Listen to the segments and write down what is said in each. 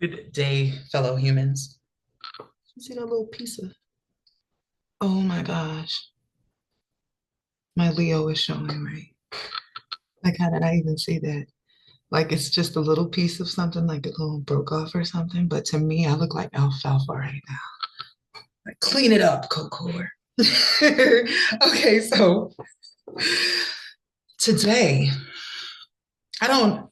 Good day, fellow humans. You see that little piece of, oh my gosh, my Leo is showing, right? Like, how did I even see that? Like, it's just a little piece of something, like a little broke off or something. But to me, I look like alfalfa right now. Like, clean it up, Coco. Okay, so today, I don't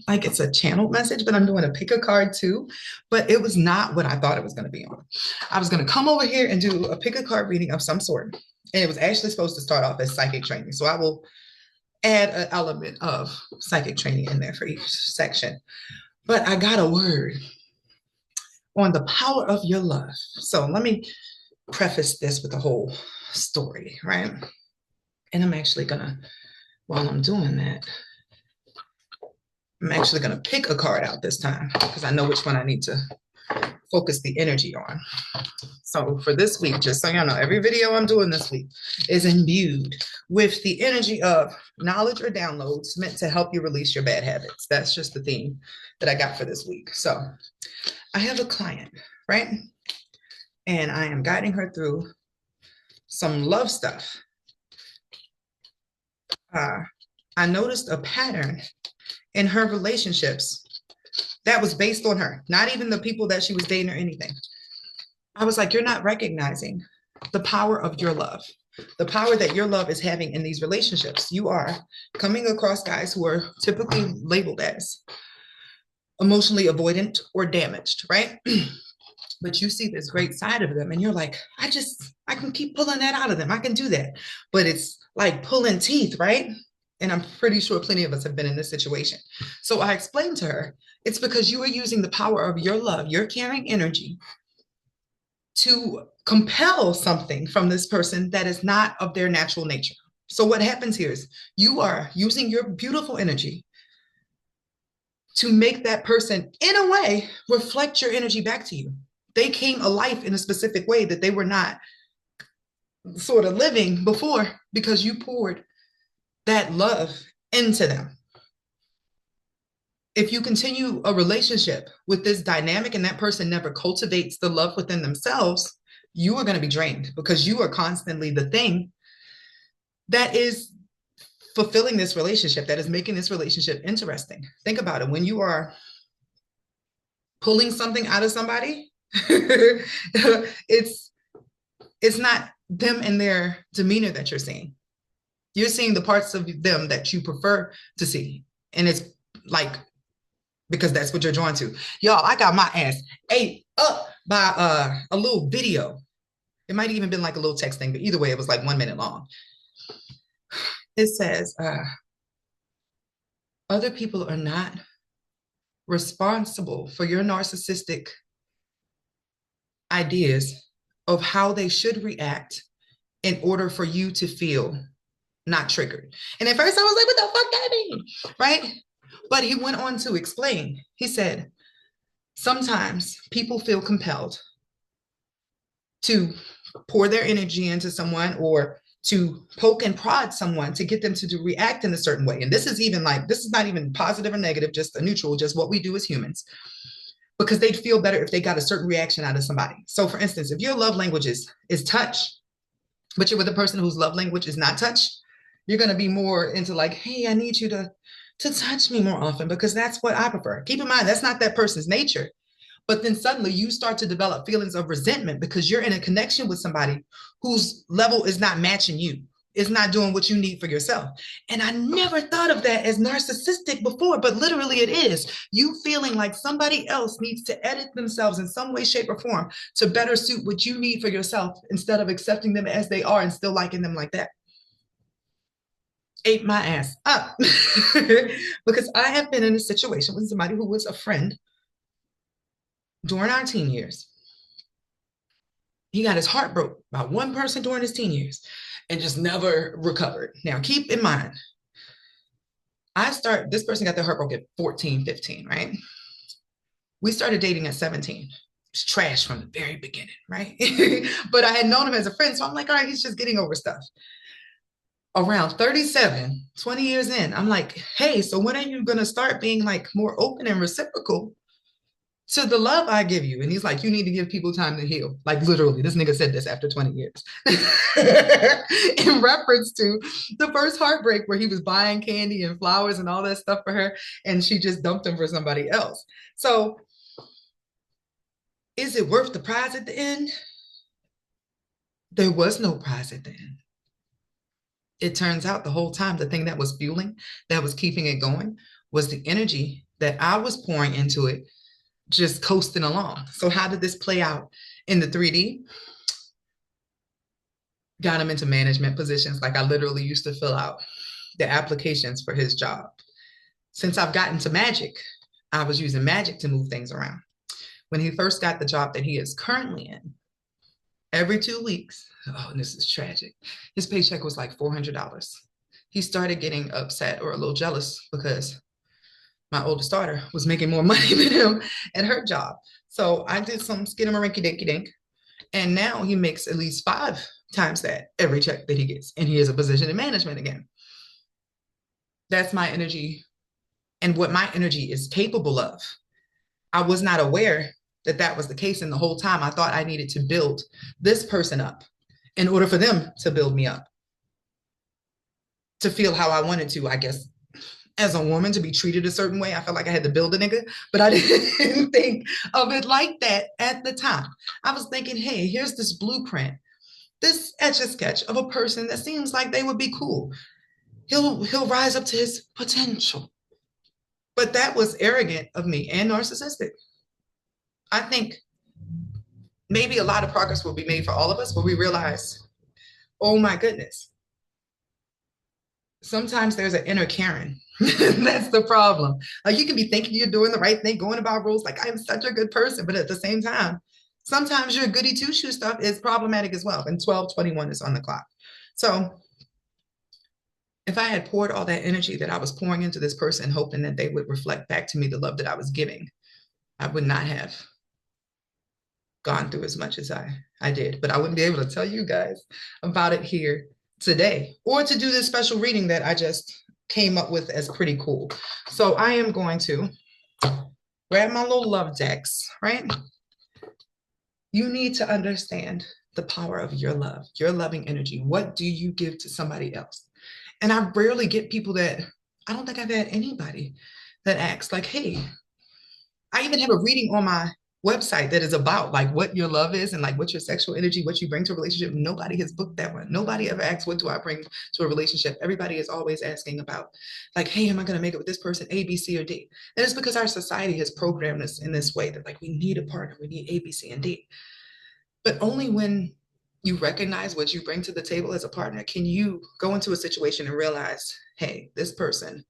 like it's a channel message, but I'm doing a pick a card too. But it was not what I thought it was going to be on. I was going to come over here and do a pick a card reading of some sort. And it was actually supposed to start off as psychic training. So I will add an element of psychic training in there for each section. But I got a word on the power of your love. So let me preface this with the whole story, right? And I'm actually going to, while I'm doing that, I'm actually going to pick a card out this time because I know which one I need to focus the energy on. So for this week, just so you know, every video I'm doing this week is imbued with the energy of knowledge or downloads meant to help you release your bad habits. That's just the theme that I got for this week. So I have a client, right? And I am guiding her through some love stuff. I noticed a pattern in her relationships that was based on her, not even the people that she was dating or anything. I was like, you're not recognizing the power of your love, the power that your love is having in these relationships. You are coming across guys who are typically labeled as emotionally avoidant or damaged, right? But you see this great side of them and you're like, I can keep pulling that out of them. I can do that. But it's like pulling teeth, right? And I'm pretty sure plenty of us have been in this situation. So I explained to her, it's because you are using the power of your love, your caring energy to compel something from this person that is not of their natural nature. So what happens here is you are using your beautiful energy to make that person, in a way, reflect your energy back to you. They came alive in a specific way that they were not sort of living before because you poured that love into them. If you continue a relationship with this dynamic and that person never cultivates the love within themselves, you are going to be drained because you are constantly the thing that is fulfilling this relationship, that is making this relationship interesting. Think about it. When you are pulling something out of somebody, it's not them and their demeanor that you're seeing. You're seeing the parts of them that you prefer to see. And it's like, because that's what you're drawn to. Y'all, I got my ass ate up by a little video. It might have even been like a little text thing, but either way, it was like 1 minute long. It says, other people are not responsible for your narcissistic ideas of how they should react in order for you to feel not triggered. And at first I was like, what the fuck that mean? Right? But he went on to explain. He said, sometimes people feel compelled to pour their energy into someone or to poke and prod someone to get them to react in a certain way. And this is even like, this is not even positive or negative, just a neutral, just what we do as humans, because they'd feel better if they got a certain reaction out of somebody. So for instance, if your love language is touch, but you're with a person whose love language is not touch, you're going to be more into like, hey, I need you to touch me more often because that's what I prefer. Keep in mind, that's not that person's nature. But then suddenly you start to develop feelings of resentment because you're in a connection with somebody whose level is not matching you, is not doing what you need for yourself. And I never thought of that as narcissistic before, but literally it is. You feeling like somebody else needs to edit themselves in some way, shape, or form to better suit what you need for yourself instead of accepting them as they are and still liking them like that. Ate my ass up because I have been in a situation with somebody who was a friend during our teen years. He got his heart broke by one person during his teen years and just never recovered. Now, keep in mind, this person got their heart broke at 14, 15, right? We started dating at 17. It's trash from the very beginning, right? But I had known him as a friend, so I'm like, all right, he's just getting over stuff. Around 37, 20 years in, I'm like, hey, so when are you going to start being like more open and reciprocal to the love I give you. And he's like, you need to give people time to heal. Like literally, this nigga said this after 20 years. In reference to the first heartbreak where he was buying candy and flowers and all that stuff for her, and she just dumped him for somebody else. So is it worth the prize at the end? There was no prize at the end. It turns out the whole time, the thing that was fueling, that was keeping it going, was the energy that I was pouring into it, just coasting along. So how did this play out in the 3D? Got him into management positions. Like I literally used to fill out the applications for his job. Since I've gotten to magic, I was using magic to move things around. When he first got the job that he is currently in, every 2 weeks, oh, and this is tragic, his paycheck was like $400. He started getting upset or a little jealous because my oldest daughter was making more money than him at her job. So I did some skidamarinky dinky dink. And now he makes at least 5 times that every check that he gets. And he has a position in management again. That's my energy and what my energy is capable of. I was not aware that that was the case. And the whole time I thought I needed to build this person up in order for them to build me up, to feel how I wanted to, I guess, as a woman, to be treated a certain way. I felt like I had to build a nigga, but I didn't think of it like that at the time. I was thinking, hey, here's this blueprint, this etch-a-sketch of a person that seems like they would be cool. He'll rise up to his potential. But that was arrogant of me and narcissistic. I think maybe a lot of progress will be made for all of us, but we realize, oh my goodness, sometimes there's an inner Karen. That's the problem. Like you can be thinking you're doing the right thing, going about rules, like I'm such a good person, but at the same time, sometimes your goody two-shoe stuff is problematic as well. And 12:21 is on the clock. So if I had poured all that energy that I was pouring into this person, hoping that they would reflect back to me the love that I was giving, I would not have gone through as much as I did. But I wouldn't be able to tell you guys about it here today, or to do this special reading that I just came up with as pretty cool. So I am going to grab my little love decks, right? You need to understand the power of your love, your loving energy. What do you give to somebody else? And I rarely get people that, I don't think I've had anybody that asks like, hey, I even have a reading on my website that is about like what your love is and like what your sexual energy, what you bring to a relationship. Nobody has booked that one. Nobody ever asks, what do I bring to a relationship? Everybody is always asking about like, hey, am I going to make it with this person, A, B, C, or D? And it's because our society has programmed us in this way that like, we need a partner, we need A, B, C, and D. But only when you recognize what you bring to the table as a partner can you go into a situation and realize, hey, this person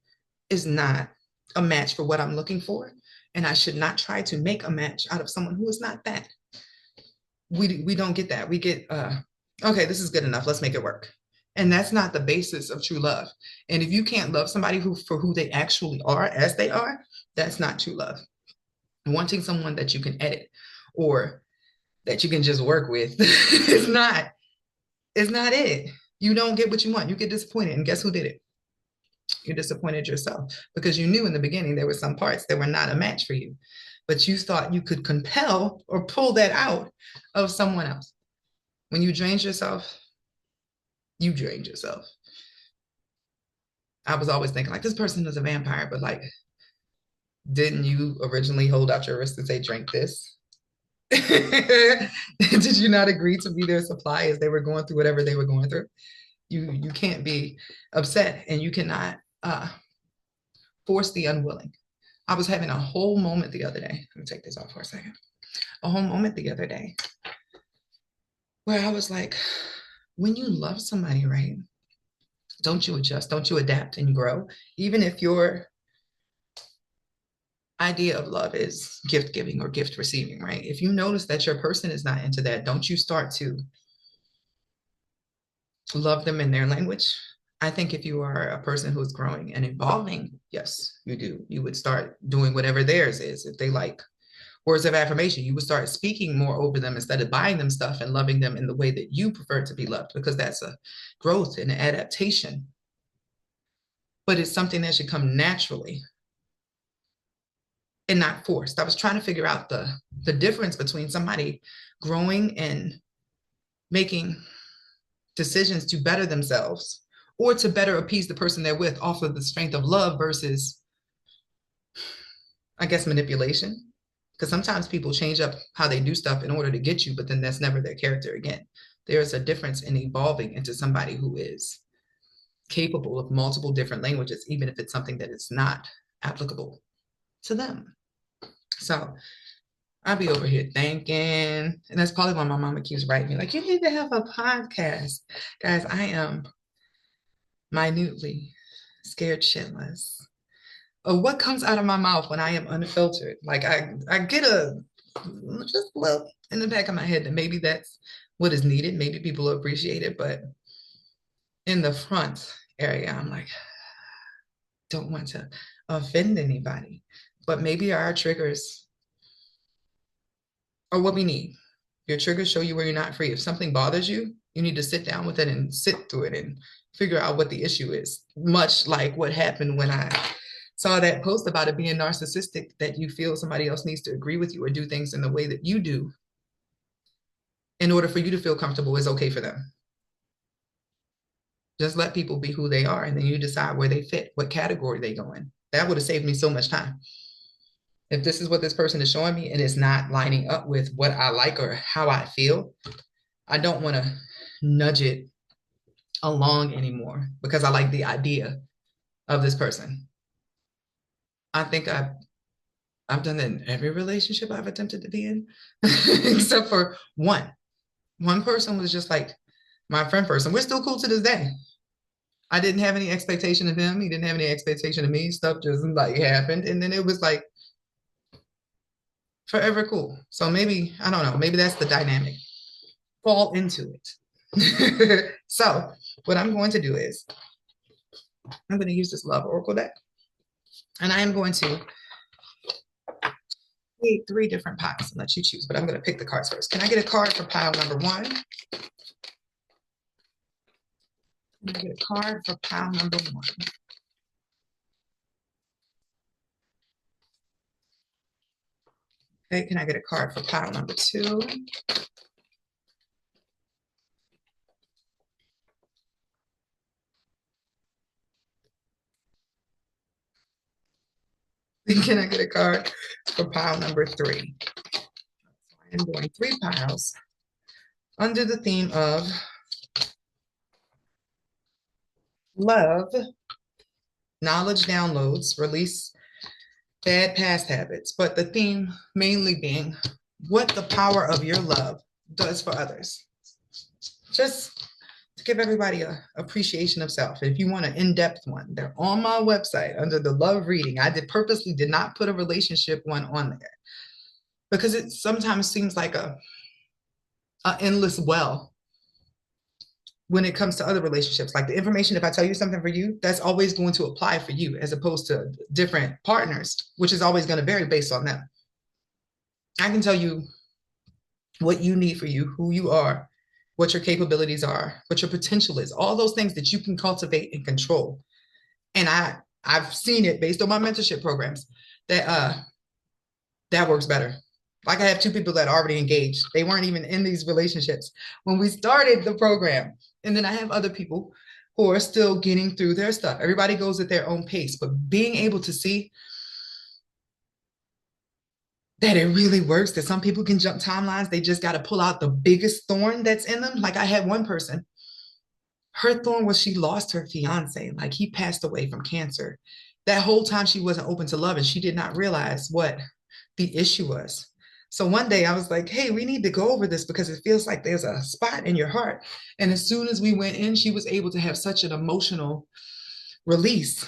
is not a match for what I'm looking for. And I should not try to make a match out of someone who is not that. We don't get that. We get, okay, this is good enough. Let's make it work. And that's not the basis of true love. And if you can't love somebody for who they actually are, as they are, that's not true love. Wanting someone that you can edit or that you can just work with is not it. You don't get what you want. You get disappointed. And guess who did it? You disappointed yourself because you knew in the beginning there were some parts that were not a match for you, but you thought you could compel or pull that out of someone else. When you drained yourself, you drained yourself. I was always thinking like, this person is a vampire, but like, didn't you originally hold out your wrist and say, drink this? Did you not agree to be their supply as they were going through whatever they were going through? You can't be upset and you cannot force the unwilling. I was having a whole moment the other day. Let me take this off for a second. A whole moment the other day where I was like, when you love somebody, right? Don't you adjust? Don't you adapt and grow? Even if your idea of love is gift giving or gift receiving, right? If you notice that your person is not into that, don't you start to love them in their language? I think if you are a person who's growing and evolving, yes, you do. You would start doing whatever theirs is. If they like words of affirmation, you would start speaking more over them instead of buying them stuff and loving them in the way that you prefer to be loved, because that's a growth and an adaptation. But it's something that should come naturally. and not forced. I was trying to figure out the difference between somebody growing and making decisions to better themselves or to better appease the person they're with off of the strength of love versus, I guess, manipulation. Because sometimes people change up how they do stuff in order to get you, but then that's never their character again. There's a difference in evolving into somebody who is capable of multiple different languages, even if it's something that is not applicable to them. So I'll be over here thinking, and that's probably why my mama keeps writing me, like, you need to have a podcast. Guys, I am minutely scared shitless of what comes out of my mouth when I am unfiltered. Like I get just a little in the back of my head that maybe that's what is needed. Maybe people will appreciate it, but in the front area, I'm like, don't want to offend anybody. But maybe our triggers are what we need. Your triggers show you where you're not free. If something bothers you, you need to sit down with it and sit through it and figure out what the issue is. Much like what happened when I saw that post about it being narcissistic, that you feel somebody else needs to agree with you or do things in the way that you do in order for you to feel comfortable is okay for them. Just let people be who they are, and then you decide where they fit, what category they go in. That would have saved me so much time. If this is what this person is showing me and it's not lining up with what I like or how I feel, I don't want to nudge it along anymore because I like the idea of this person. I think I've done that in every relationship I've attempted to be in, except for one. One person was just like my friend person. We're still cool to this day. I didn't have any expectation of him. He didn't have any expectation of me. Stuff just like happened. And then it was like forever cool. So maybe, I don't know, maybe that's the dynamic. Fall into it. So what I'm going to do is I'm going to use this Love Oracle deck. And I am going to create 3 different piles and let you choose, but I'm going to pick the cards first. Can I get a card for pile number 1? Can I get a card for pile number 1? Okay, can I get a card for pile number 2? Can I get a card for pile number 3? So I am doing 3 piles under the theme of love, knowledge downloads, release bad past habits, but the theme mainly being what the power of your love does for others. Just to give everybody a appreciation of self. If you want an in-depth one, they're on my website under the love reading. I purposely did not put a relationship one on there because it sometimes seems like a endless well when it comes to other relationships. Like the information, if I tell you something for you, that's always going to apply for you as opposed to different partners, which is always going to vary based on them. I can tell you what you need for you, who you are, what your capabilities are, what your potential is, all those things that you can cultivate and control. And I've seen it based on my mentorship programs that that works better. Like I have 2 people that are already engaged. They weren't even in these relationships when we started the program. And then I have other people who are still getting through their stuff. Everybody goes at their own pace, but being able to see that it really works, that some people can jump timelines. They just got to pull out the biggest thorn that's in them. Like I had one person, her thorn was she lost her fiance. Like he passed away from cancer. That whole time she wasn't open to love and she did not realize what the issue was. So one day I was like, hey, we need to go over this because it feels like there's a spot in your heart. And as soon as we went in, she was able to have such an emotional release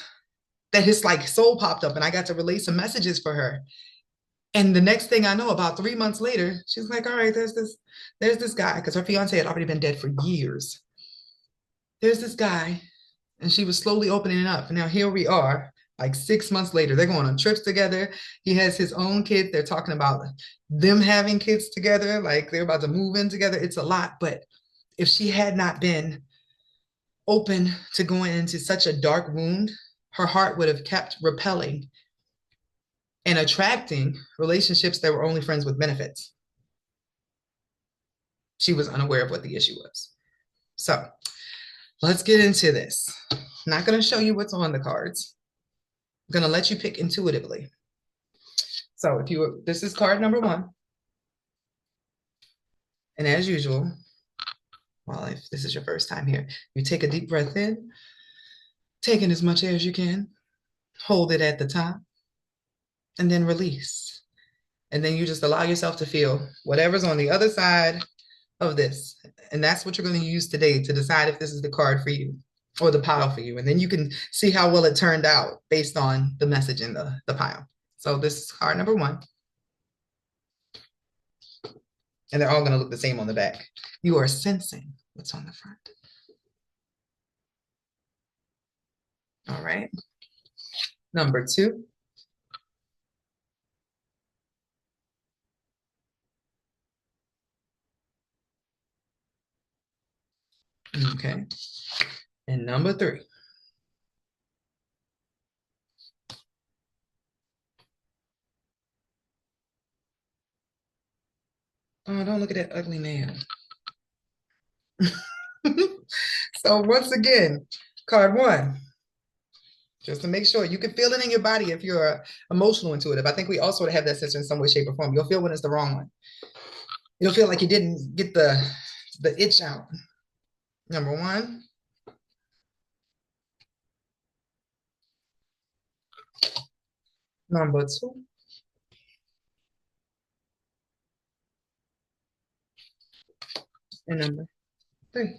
that his like soul popped up and I got to relay some messages for her. And the next thing I know, about 3 months later, she's like, all right, there's this guy, because her fiance had already been dead for years. There's this guy, and she was slowly opening up. And now here we are, like 6 months later, they're going on trips together. He has his own kids. They're talking about them having kids together, like they're about to move in together. It's a lot. But if she had not been open to going into such a dark wound, her heart would have kept repelling and attracting relationships that were only friends with benefits. She was unaware of what the issue was. So let's get into this. I'm not going to show you what's on the cards. I'm going to let you pick intuitively. So if you, this is card number one. And as usual, well, if this is your first time here, you take a deep breath in, take in as much air as you can, hold it at the top, and then release. And then you just allow yourself to feel whatever's on the other side of this. And that's what you're going to use today to decide if this is the card for you or the pile for you. And then you can see how well it turned out based on the message in the pile. So this is card number one. And they're all going to look the same on the back. You are sensing what's on the front. All right. Number two. Okay. And number three. Oh, don't look at that ugly man. So once again, card one, just to make sure you can feel it in your body if you're emotional intuitive. I think we also have that sense in some way, shape, or form. You'll feel when it's the wrong one. You'll feel like you didn't get the itch out. Number one. Number two. And number three.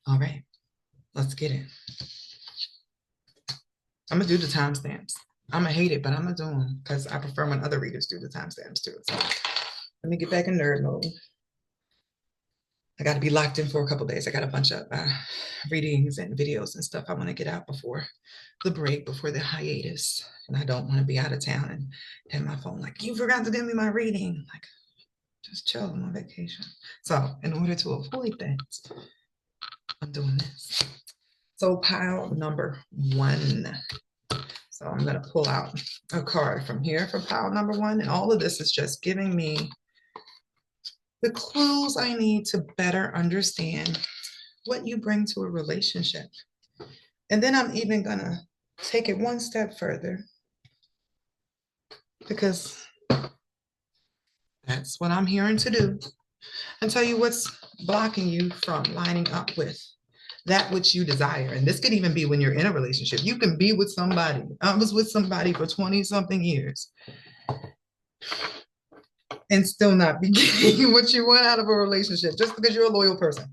All right, let's get it. I'm gonna do the timestamps. I'm gonna hate it, but I'm gonna do them because I prefer when other readers do the timestamps too. So let me get back in nerd mode. I got to be locked in for a couple days. I got a bunch of readings and videos and stuff I want to get out before the break, before the hiatus. And I don't want to be out of town and have my phone like, you forgot to give me my reading. Like, just chill, I'm on vacation. So in order to avoid that, I'm doing this. So pile number one. So I'm going to pull out a card from here for pile number one. And all of this is just giving me the clues I need to better understand what you bring to a relationship. And then I'm even going to take it one step further because that's what I'm hearing to do, and tell you what's blocking you from lining up with that which you desire. And this could even be when you're in a relationship. You can be with somebody. I was with somebody for 20 something years and still not be getting what you want out of a relationship just because you're a loyal person.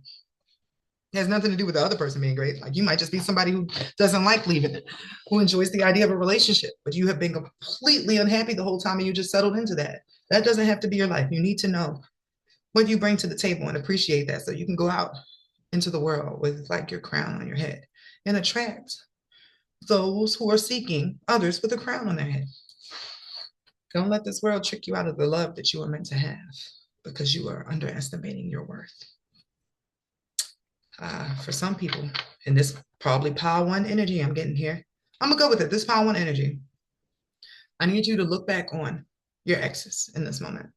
It has nothing to do with the other person being great. Like you might just be somebody who doesn't like leaving it, who enjoys the idea of a relationship, but you have been completely unhappy the whole time and you just settled into that. That doesn't have to be your life. You need to know what you bring to the table and appreciate that so you can go out into the world with like your crown on your head and attract those who are seeking others with a crown on their head. Don't let this world trick you out of the love that you are meant to have because you are underestimating your worth. For some people, and this probably pile one energy I'm getting here, I'm gonna go with it. This pile one energy. I need you to look back on your exes in this moment.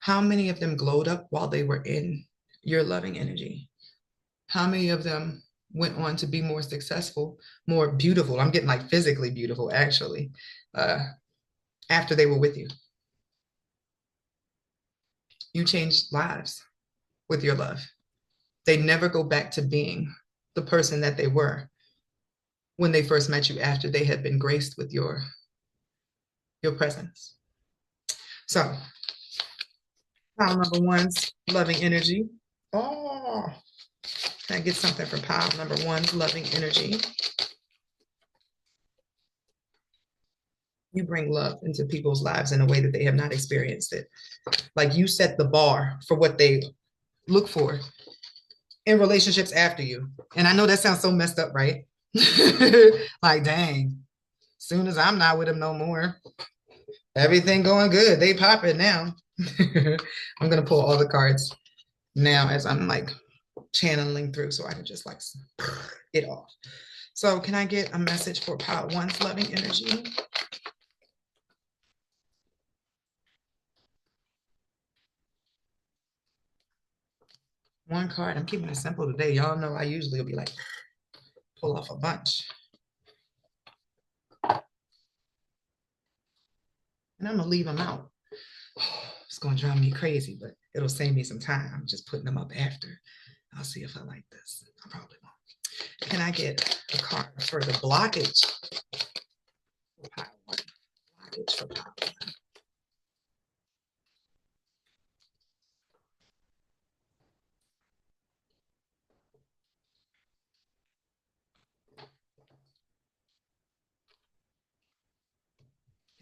How many of them glowed up while they were in your loving energy? How many of them went on to be more successful, more beautiful? I'm getting like physically beautiful, actually, after they were with you. You changed lives with your love. They never go back to being the person that they were when they first met you after they had been graced with your presence. So, pile number one's loving energy. Oh, can I get something for pile number one's loving energy? You bring love into people's lives in a way that they have not experienced it. Like you set the bar for what they look for in relationships after you. And I know that sounds so messed up, right? Like, dang, soon as I'm not with them no more, everything going good. They popping now. I'm gonna pull all the cards now as I'm like channeling through so I can just like it off. So can I get a message for Pile One's loving energy? One card. I'm keeping it simple today. Y'all know I usually will be like, pull off a bunch. And I'm gonna leave them out. It's gonna drive me crazy, but it'll save me some time. I'm just putting them up after. I'll see if I like this. I probably won't. Can I get a card for the blockage? For Pile One. Blockage for Pile One.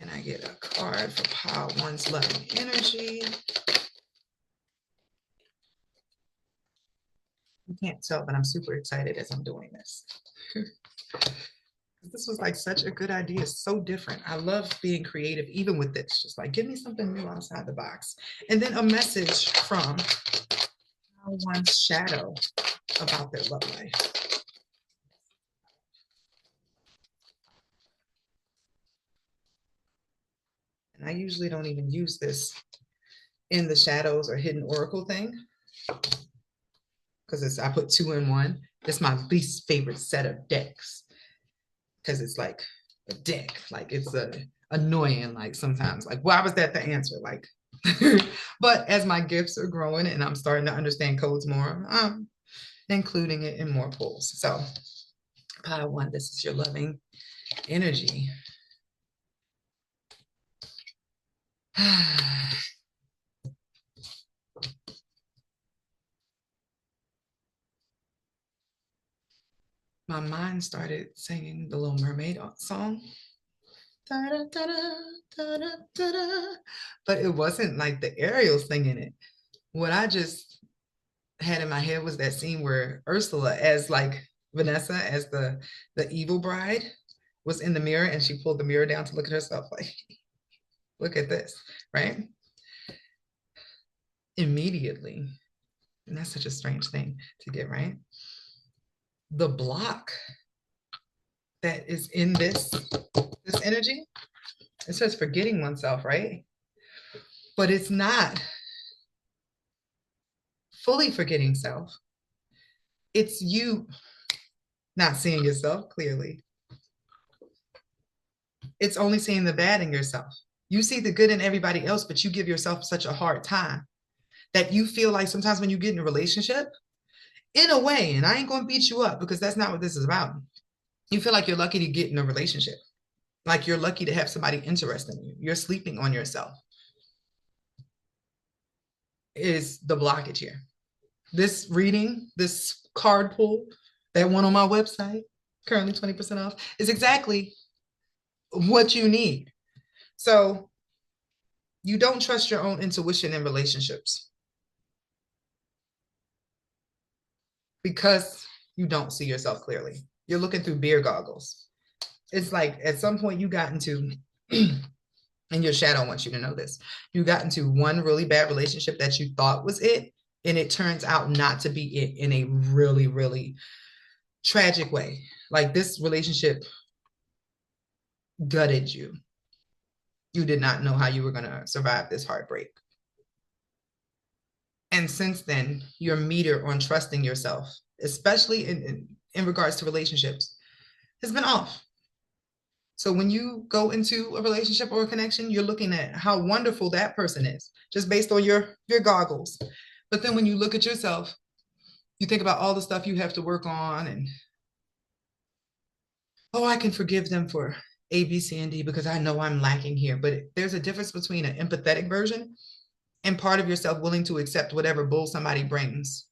Can I get a card for Pile One's loving energy? You can't tell, but I'm super excited as I'm doing this. This was like such a good idea, so different. I love being creative, even with this. Just like, give me something new outside the box. And then a message from one's shadow about their love life. And I usually don't even use this in the shadows or hidden oracle thing because I put 2 in 1. It's my least favorite set of decks because it's like a deck, like it's annoying. Like sometimes, like why was that the answer? Like, but as my gifts are growing and I'm starting to understand codes more, I'm including it in more pulls. So, Pile One, this is your loving energy. My mind started singing the Little Mermaid song. Da-da, da-da, da-da, da-da. But it wasn't like the Ariel singing it. What I just had in my head was that scene where Ursula, as like Vanessa, as the evil bride, was in the mirror and she pulled the mirror down to look at herself like, look at this, right? Immediately. And that's such a strange thing to get, right? The block that is in this energy, it says forgetting oneself, right? But it's not fully forgetting self. It's you not seeing yourself clearly. It's only seeing the bad in yourself. You see the good in everybody else, but you give yourself such a hard time that you feel like sometimes when you get in a relationship, in a way, and I ain't going to beat you up because that's not what this is about. You feel like you're lucky to get in a relationship. Like you're lucky to have somebody interested in you. You're sleeping on yourself. Is the blockage here. This reading, this card pull, that one on my website, currently 20% off, is exactly what you need. So you don't trust your own intuition in relationships because you don't see yourself clearly. You're looking through beer goggles. It's like at some point you got into, and your shadow wants you to know this, you got into one really bad relationship that you thought was it, and it turns out not to be it in a really, really tragic way. Like this relationship gutted you. You did not know how you were going to survive this heartbreak. And since then, your meter on trusting yourself, especially in regards to relationships, has been off. So when you go into a relationship or a connection, you're looking at how wonderful that person is, just based on your goggles. But then when you look at yourself, you think about all the stuff you have to work on and, oh, I can forgive them for A, B, C, and D because I know I'm lacking here. But there's a difference between an empathetic version and part of yourself willing to accept whatever bull somebody brings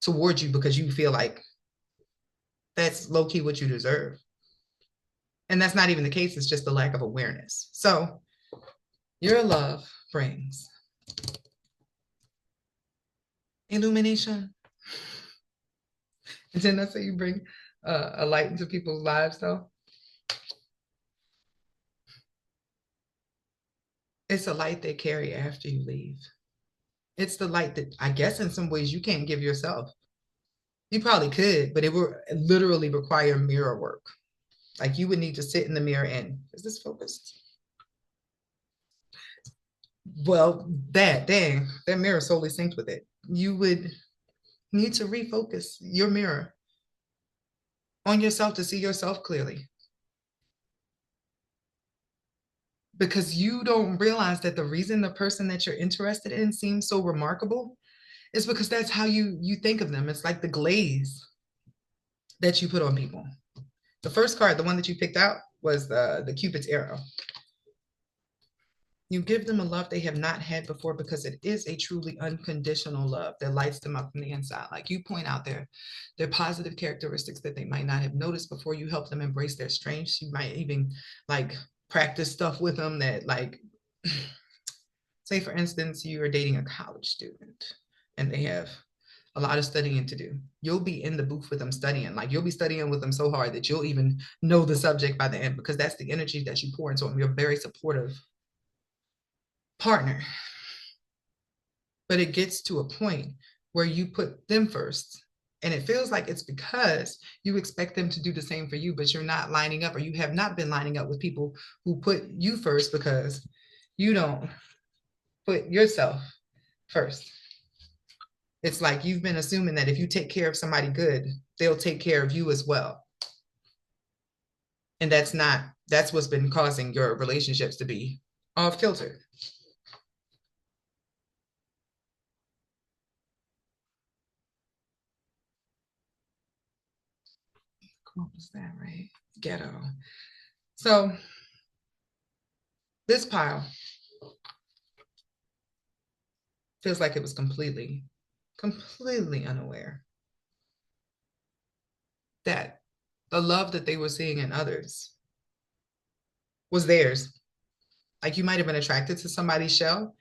towards you because you feel like that's low-key what you deserve. And that's not even the case. It's just the lack of awareness. So your love brings illumination. And then that's how you bring a light into people's lives, though. It's a light they carry after you leave. It's the light that I guess in some ways you can't give yourself. You probably could, but it would literally require mirror work. Like you would need to sit in the mirror and, is this focused? Well, that mirror solely synced with it. You would need to refocus your mirror on yourself to see yourself clearly. Because you don't realize that the reason the person that you're interested in seems so remarkable is because that's how you think of them. It's like the glaze that you put on people. The first card, the one that you picked out, was the Cupid's arrow. You give them a love they have not had before because it is a truly unconditional love that lights them up from the inside. Like you point out their positive characteristics that they might not have noticed before. You help them embrace their strengths. You might even like practice stuff with them that like, say for instance, you are dating a college student and they have a lot of studying to do. You'll be in the booth with them studying. Like you'll be studying with them so hard that you'll even know the subject by the end because that's the energy that you pour into them. You're very supportive partner. But it gets to a point where you put them first. And it feels like it's because you expect them to do the same for you, but you're not lining up or you have not been lining up with people who put you first because you don't put yourself first. It's like you've been assuming that if you take care of somebody good, they'll take care of you as well. And that's what's been causing your relationships to be off kilter. What was that, right? Ghetto. So this pile feels like it was completely unaware that the love that they were seeing in others was theirs. Like you might have been attracted to somebody's shell,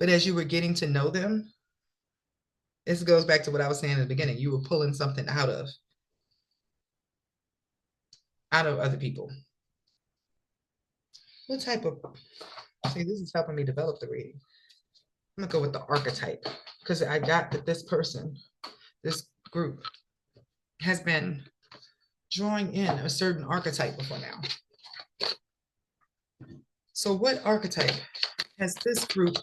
but as you were getting to know them, this goes back to what I was saying in the beginning. You were pulling something out of other people. What type of, see, this is helping me develop the reading. I'm gonna go with the archetype because I got that this person, this group has been drawing in a certain archetype before now. So what archetype has this group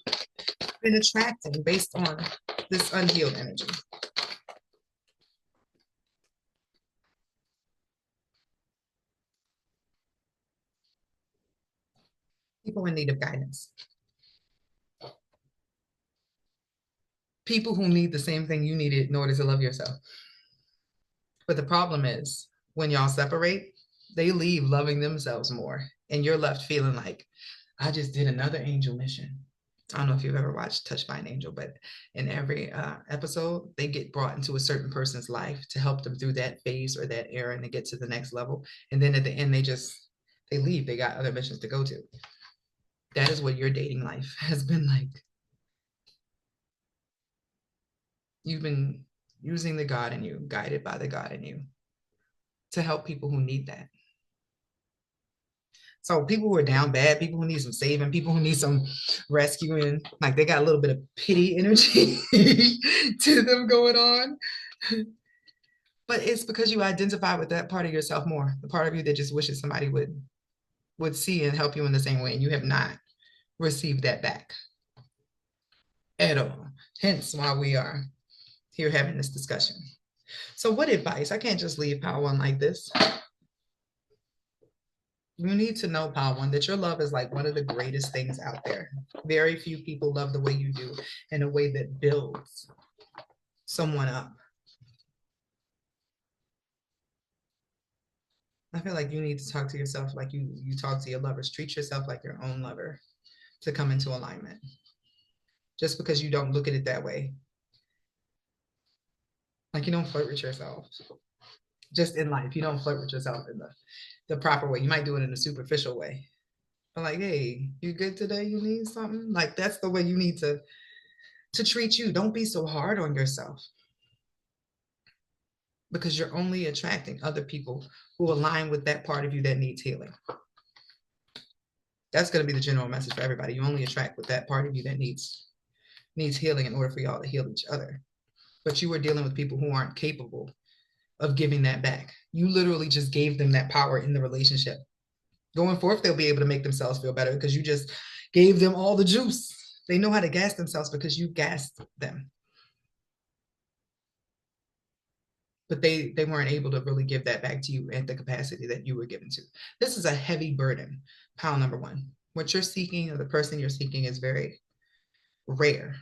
been attracting based on this unhealed energy? People in need of guidance. People who need the same thing you needed in order to love yourself. But the problem is when y'all separate, they leave loving themselves more. And you're left feeling like, I just did another angel mission. I don't know if you've ever watched Touched by an Angel, but in every episode, they get brought into a certain person's life to help them through that phase or that era and to get to the next level. And then at the end, they leave. They got other missions to go to. That is what your dating life has been like. You've been using the God in you, guided by the God in you, to help people who need that. So people who are down bad, people who need some saving, people who need some rescuing, like they got a little bit of pity energy to them going on. But it's because you identify with that part of yourself more, the part of you that just wishes somebody would see and help you in the same way, and you have not received that back at all. Hence why we are here having this discussion. So what advice? I can't just leave Power One like this. You need to know, Power One, that your love is like one of the greatest things out there. Very few people love the way you do in a way that builds someone up. I feel like you need to talk to yourself like you talk to your lovers. Treat yourself like your own lover to come into alignment. Just because you don't look at it that way. Like you don't flirt with yourself. Just in life, you don't flirt with yourself in the proper way. You might do it in a superficial way. But like, hey, you good today? You need something? Like that's the way you need to treat you. Don't be so hard on yourself because you're only attracting other people who align with that part of you that needs healing. That's going to be the general message for everybody. You only attract with that part of you that needs healing in order for y'all to heal each other. But you are dealing with people who aren't capable of giving that back. You literally just gave them that power in the relationship. Going forth, they'll be able to make themselves feel better because you just gave them all the juice. They know how to gas themselves because you gassed them. But they weren't able to really give that back to you at the capacity that you were given to. This is a heavy burden, pile number one. What you're seeking or the person you're seeking is very rare.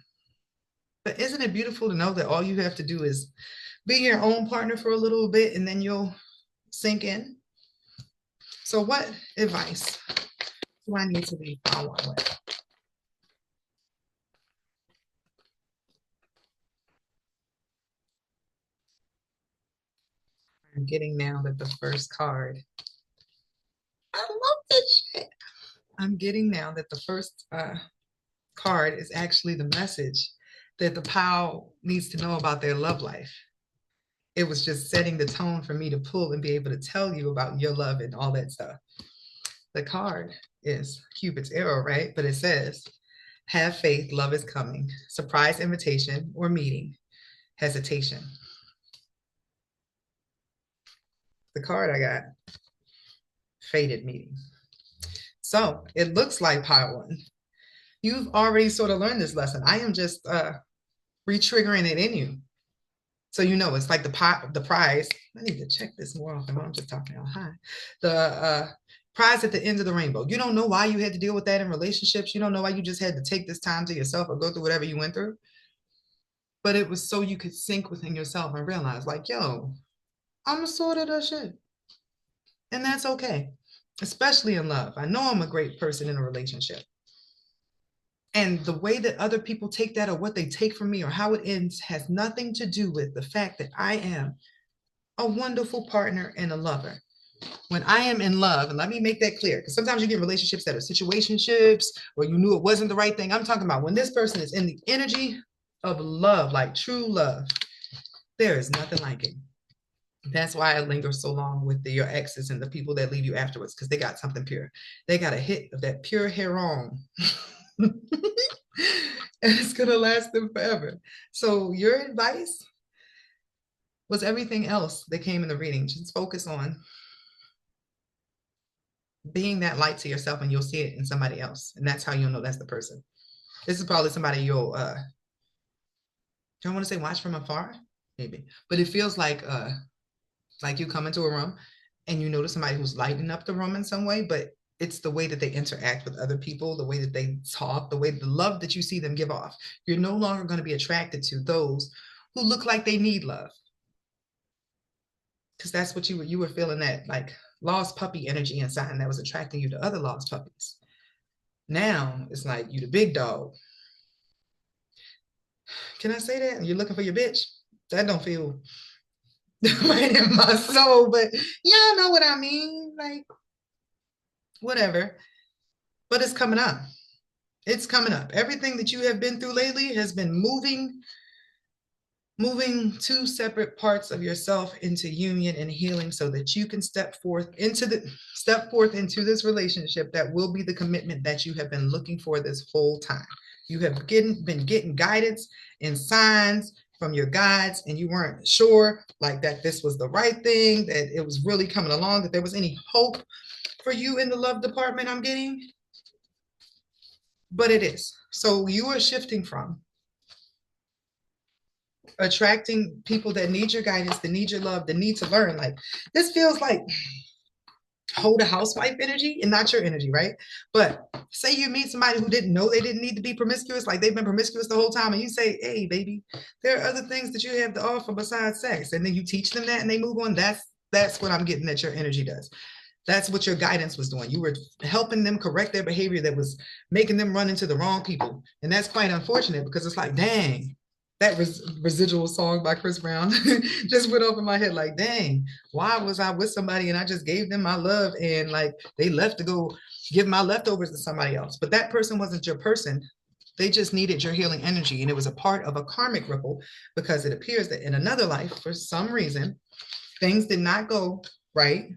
But isn't it beautiful to know that all you have to do is be your own partner for a little bit and then you'll sink in? So what advice do I need to leave pile one with? I'm getting now that the first card, I love this shit. I'm getting now that the first card is actually the message that the pile needs to know about their love life. It was just setting the tone for me to pull and be able to tell you about your love and all that stuff. The card is Cupid's arrow, right? But it says, have faith, love is coming. Surprise invitation or meeting, hesitation. The card I got, fated meeting. So it looks like pile one. You've already sort of learned this lesson. I am just re-triggering it in you. So you know, it's like the prize. I need to check this more often. I'm just talking out high. The prize at the end of the rainbow. You don't know why you had to deal with that in relationships. You don't know why you just had to take this time to yourself or go through whatever you went through. But it was so you could sink within yourself and realize, like, yo, I'm a sort of that shit. And that's okay, especially in love. I know I'm a great person in a relationship. And the way that other people take that or what they take from me or how it ends has nothing to do with the fact that I am a wonderful partner and a lover. When I am in love, and let me make that clear, because sometimes you get relationships that are situationships or you knew it wasn't the right thing. I'm talking about when this person is in the energy of love, like true love, there is nothing like it. That's why I linger so long with your exes and the people that leave you afterwards, because they got something pure. They got a hit of that pure heron. And it's going to last them forever. So your advice was everything else that came in the reading. Just focus on being that light to yourself and you'll see it in somebody else. And that's how you'll know that's the person. This is probably somebody you'll, don't want to say watch from afar, maybe, but it feels like you come into a room and you notice somebody who's lighting up the room in some way, but it's the way that they interact with other people, the way that they talk, the way the love that you see them give off. You're no longer going to be attracted to those who look like they need love. Because that's what you were feeling, that like lost puppy energy inside, and that was attracting you to other lost puppies. Now it's like you the big dog. Can I say that? You're looking for your bitch? That don't feel right in my soul, but y'all know what I mean. Like, whatever. But it's coming up. It's coming up. Everything that you have been through lately has been moving two separate parts of yourself into union and healing so that you can step forth into this relationship that will be the commitment that you have been looking for this whole time. You have been getting guidance and signs from your guides, and you weren't sure like that this was the right thing, that it was really coming along, that there was any hope for you in the love department. I'm getting, but it is. So you are shifting from attracting people that need your guidance, that need your love, that need to learn. Like, this feels like hold a housewife energy and not your energy, right? But say you meet somebody who didn't know they didn't need to be promiscuous, like they've been promiscuous the whole time, and you say, hey, baby, there are other things that you have to offer besides sex. And then you teach them that and they move on. That's what I'm getting that your energy does. That's what your guidance was doing. You were helping them correct their behavior that was making them run into the wrong people. And that's quite unfortunate because it's like, dang, that residual song by Chris Brown just went over my head like, dang, why was I with somebody and I just gave them my love and like they left to go give my leftovers to somebody else. But that person wasn't your person. They just needed your healing energy. And it was a part of a karmic ripple because it appears that in another life, for some reason, things did not go right.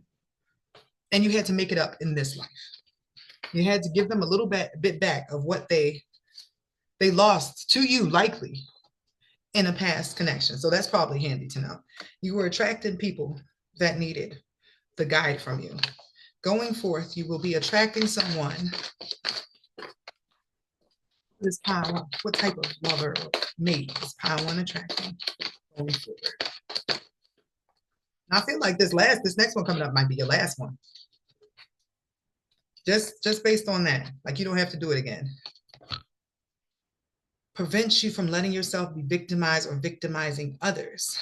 And you had to make it up in this life. You had to give them a little bit back of what they lost to you, likely in a past connection. So that's probably handy to know. You were attracting people that needed the guide from you. Going forth, you will be attracting someone. This pile, what type of lover or mate is pile one attracting going forward? And I feel like this next one coming up might be your last one. Just based on that. Like you don't have to do it again. Prevents you from letting yourself be victimized or victimizing others.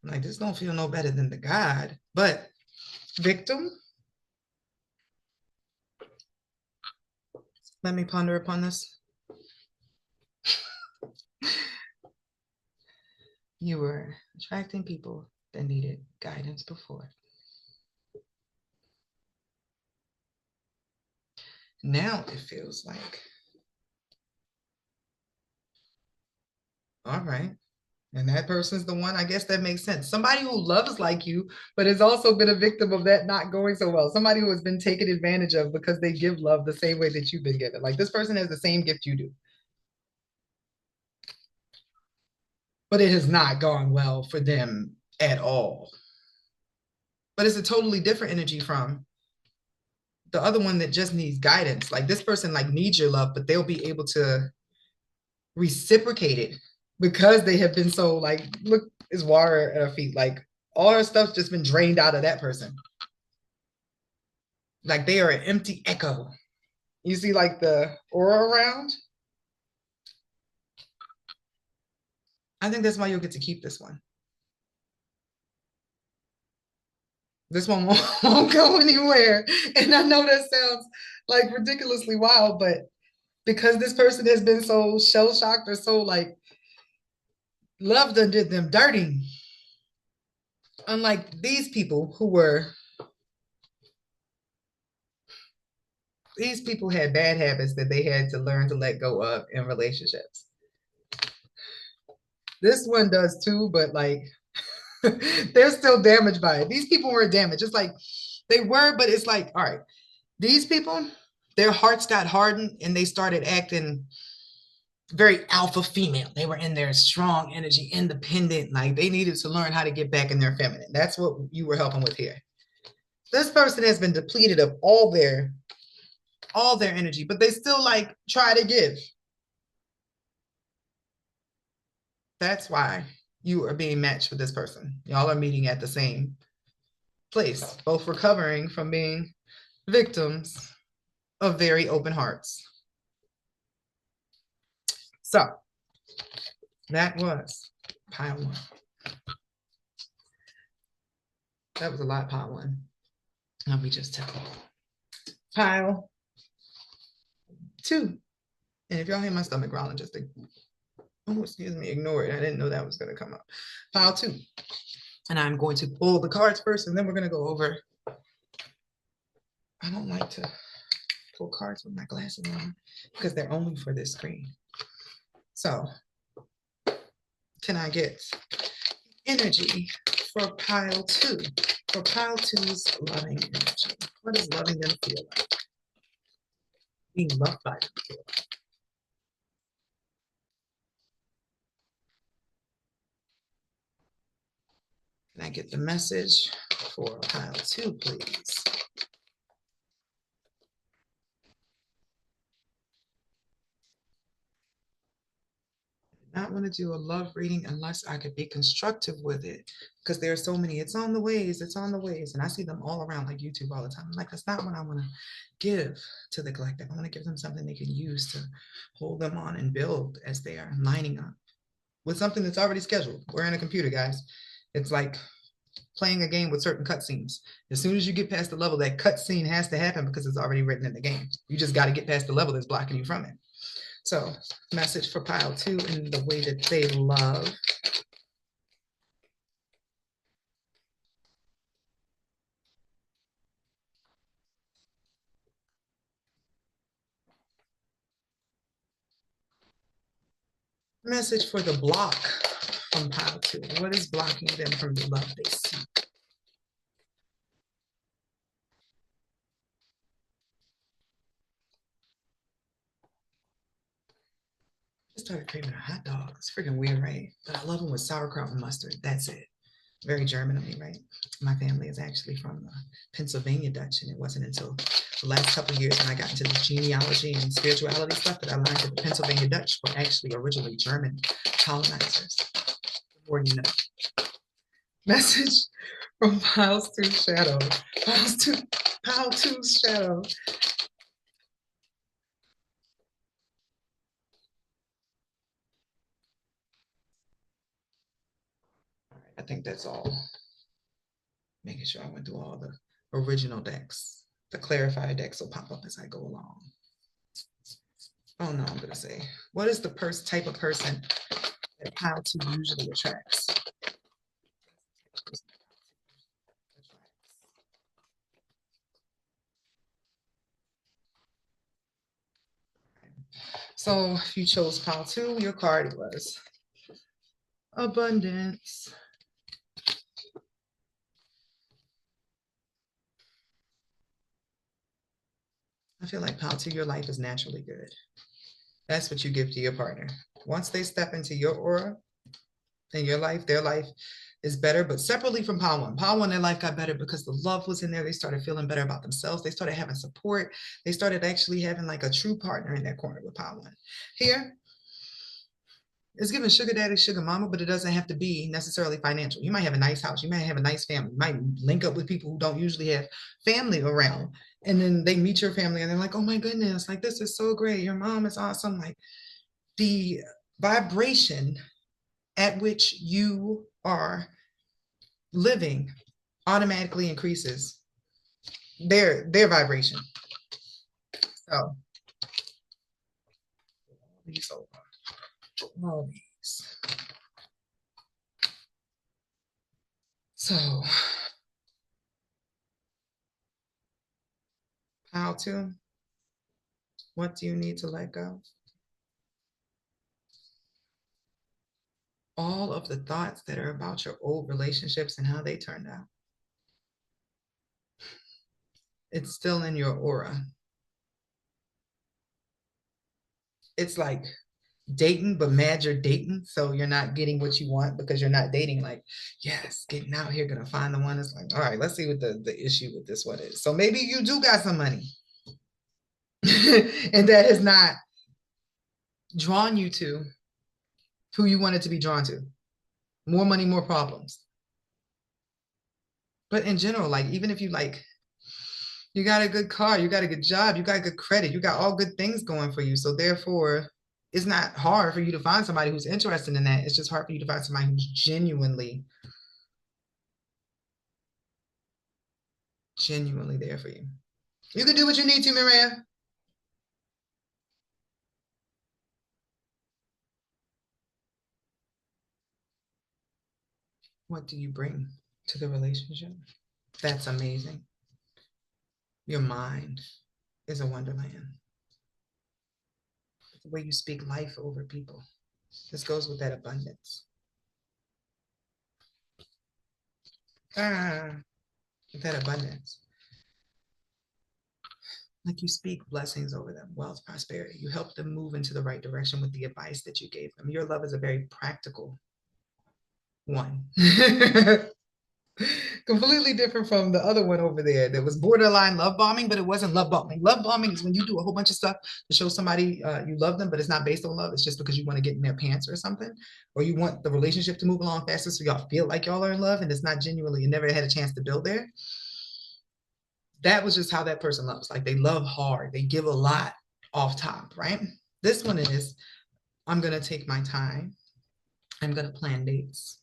I'm like, this don't feel no better than the God, but victim. Let me ponder upon this. You were attracting people that needed guidance before. Now it feels like, all right. And that person's the one, I guess that makes sense. Somebody who loves like you, but has also been a victim of that not going so well. Somebody who has been taken advantage of because they give love the same way that you've been given. Like this person has the same gift you do. But it has not gone well for them at all. But it's a totally different energy from the other one that just needs guidance. Like this person like needs your love, but they'll be able to reciprocate it because they have been so like, look, is water at her feet. Like all her stuff's just been drained out of that person. Like they are an empty echo. You see like the aura around? I think that's why you'll get to keep this one. This one won't go anywhere. And I know that sounds like ridiculously wild, but because this person has been so shell-shocked or so like love done did them dirty. Unlike these people who were, these people had bad habits that they had to learn to let go of in relationships. This one does too, but like they're still damaged by it. These people were damaged. It's like they were, but it's like, all right, these people, their hearts got hardened and they started acting very alpha female. They were in their strong energy, independent. Like they needed to learn how to get back in their feminine. That's what you were helping with here. This person has been depleted of all their energy, but they still like try to give. That's why you are being matched with this person. Y'all are meeting at the same place, both recovering from being victims of very open hearts. So that was pile one. That was a lot, pile one. Let me just tell you. Pile two. And if y'all hear my stomach growling, just oh, excuse me, ignore it. I didn't know that was going to come up. Pile two. And I'm going to pull the cards first, and then we're going to go over. I don't like to pull cards with my glasses on because they're only for this screen. So, can I get energy for pile two? For pile two's loving energy. What does loving them feel like? Being loved by them feel like? Can I get the message for pile two, please? Not want to do a love reading unless I could be constructive with it, because there are so many. It's on the ways, and I see them all around like YouTube all the time. I'm like, that's not what I want to give to the collective. I want to give them something they can use to hold them on and build as they are lining up with something that's already scheduled. We're in a computer, guys. It's like playing a game with certain cutscenes. As soon as you get past the level, that cutscene has to happen because it's already written in the game. You just got to get past the level that's blocking you from it. So, message for pile two in the way that they love. Message for the block from pile two. What is blocking them from the love they seek? started craving a hot dog. It's freaking weird, right? But I love them with sauerkraut and mustard. That's it. Very German of me, right? My family is actually from Pennsylvania Dutch, and it wasn't until the last couple of years when I got into this genealogy and spirituality stuff that I learned that the Pennsylvania Dutch were actually originally German colonizers. The more you know. Message from Piles to Shadow. Pile to Shadow. I think that's all. Making sure I went through all the original decks. The clarified decks will pop up as I go along. Oh no, I'm gonna say, what is the type of person that Pile 2 usually attracts? So if you chose Pile 2, your card was abundance. I feel like Pile 2, your life is naturally good. That's what you give to your partner. Once they step into your aura in your life, their life is better, but separately from Pile 1. Pile 1, their life got better because the love was in there. They started feeling better about themselves. They started having support. They started actually having like a true partner in their corner with Pile 1. Here, it's giving sugar daddy, sugar mama, but it doesn't have to be necessarily financial. You might have a nice house. You might have a nice family. You might link up with people who don't usually have family around. And then they meet your family and they're like, oh my goodness, like this is so great. Your mom is awesome. Like the vibration at which you are living automatically increases their vibration. So these over. All these. So how to? What do you need to let go? All of the thoughts that are about your old relationships and how they turned out. It's still in your aura. It's like dating, but mad you're dating. So you're not getting what you want because you're not dating. Like, yes, getting out here, gonna find the one. It's like, all right, let's see what the issue with this one is. So maybe you do got some money. And that has not drawn you to who you wanted to be drawn to. More money, more problems. But in general, like, even if you like, you got a good car, you got a good job, you got good credit, you got all good things going for you. So therefore, it's not hard for you to find somebody who's interested in that. It's just hard for you to find somebody who's genuinely there for you. You can do what you need to, Maria. What do you bring to the relationship? That's amazing. Your mind is a wonderland. The way you speak life over people. This goes with that abundance. With that abundance. Like you speak blessings over them, wealth, prosperity. You help them move into the right direction with the advice that you gave them. Your love is a very practical one. Completely different from the other one over there that was borderline love bombing, but it wasn't love bombing. Love bombing is when you do a whole bunch of stuff to show somebody you love them, but it's not based on love. It's just because you want to get in their pants or something, or you want the relationship to move along faster so y'all feel like y'all are in love, and it's not genuinely, you never had a chance to build there. That was just how that person loves. Like they love hard. They give a lot off top, right? This one is, I'm going to take my time. I'm going to plan dates.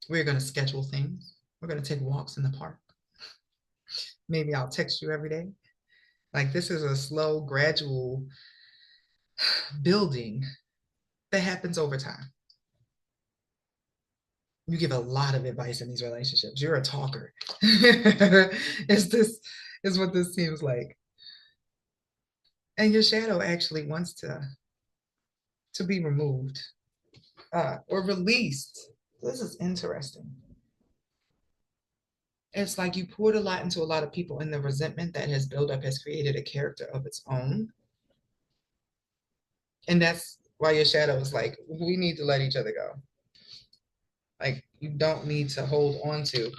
We're going to schedule things. We're going to take walks in the park. Maybe I'll text you every day. Like this is a slow, gradual building that happens over time. You give a lot of advice in these relationships. You're a talker. Is what this seems like. And your shadow actually wants to be removed or released. This is interesting. It's like you poured a lot into a lot of people, and the resentment that has built up has created a character of its own. And that's while your shadow is like, we need to let each other go. Like, you don't need to hold on to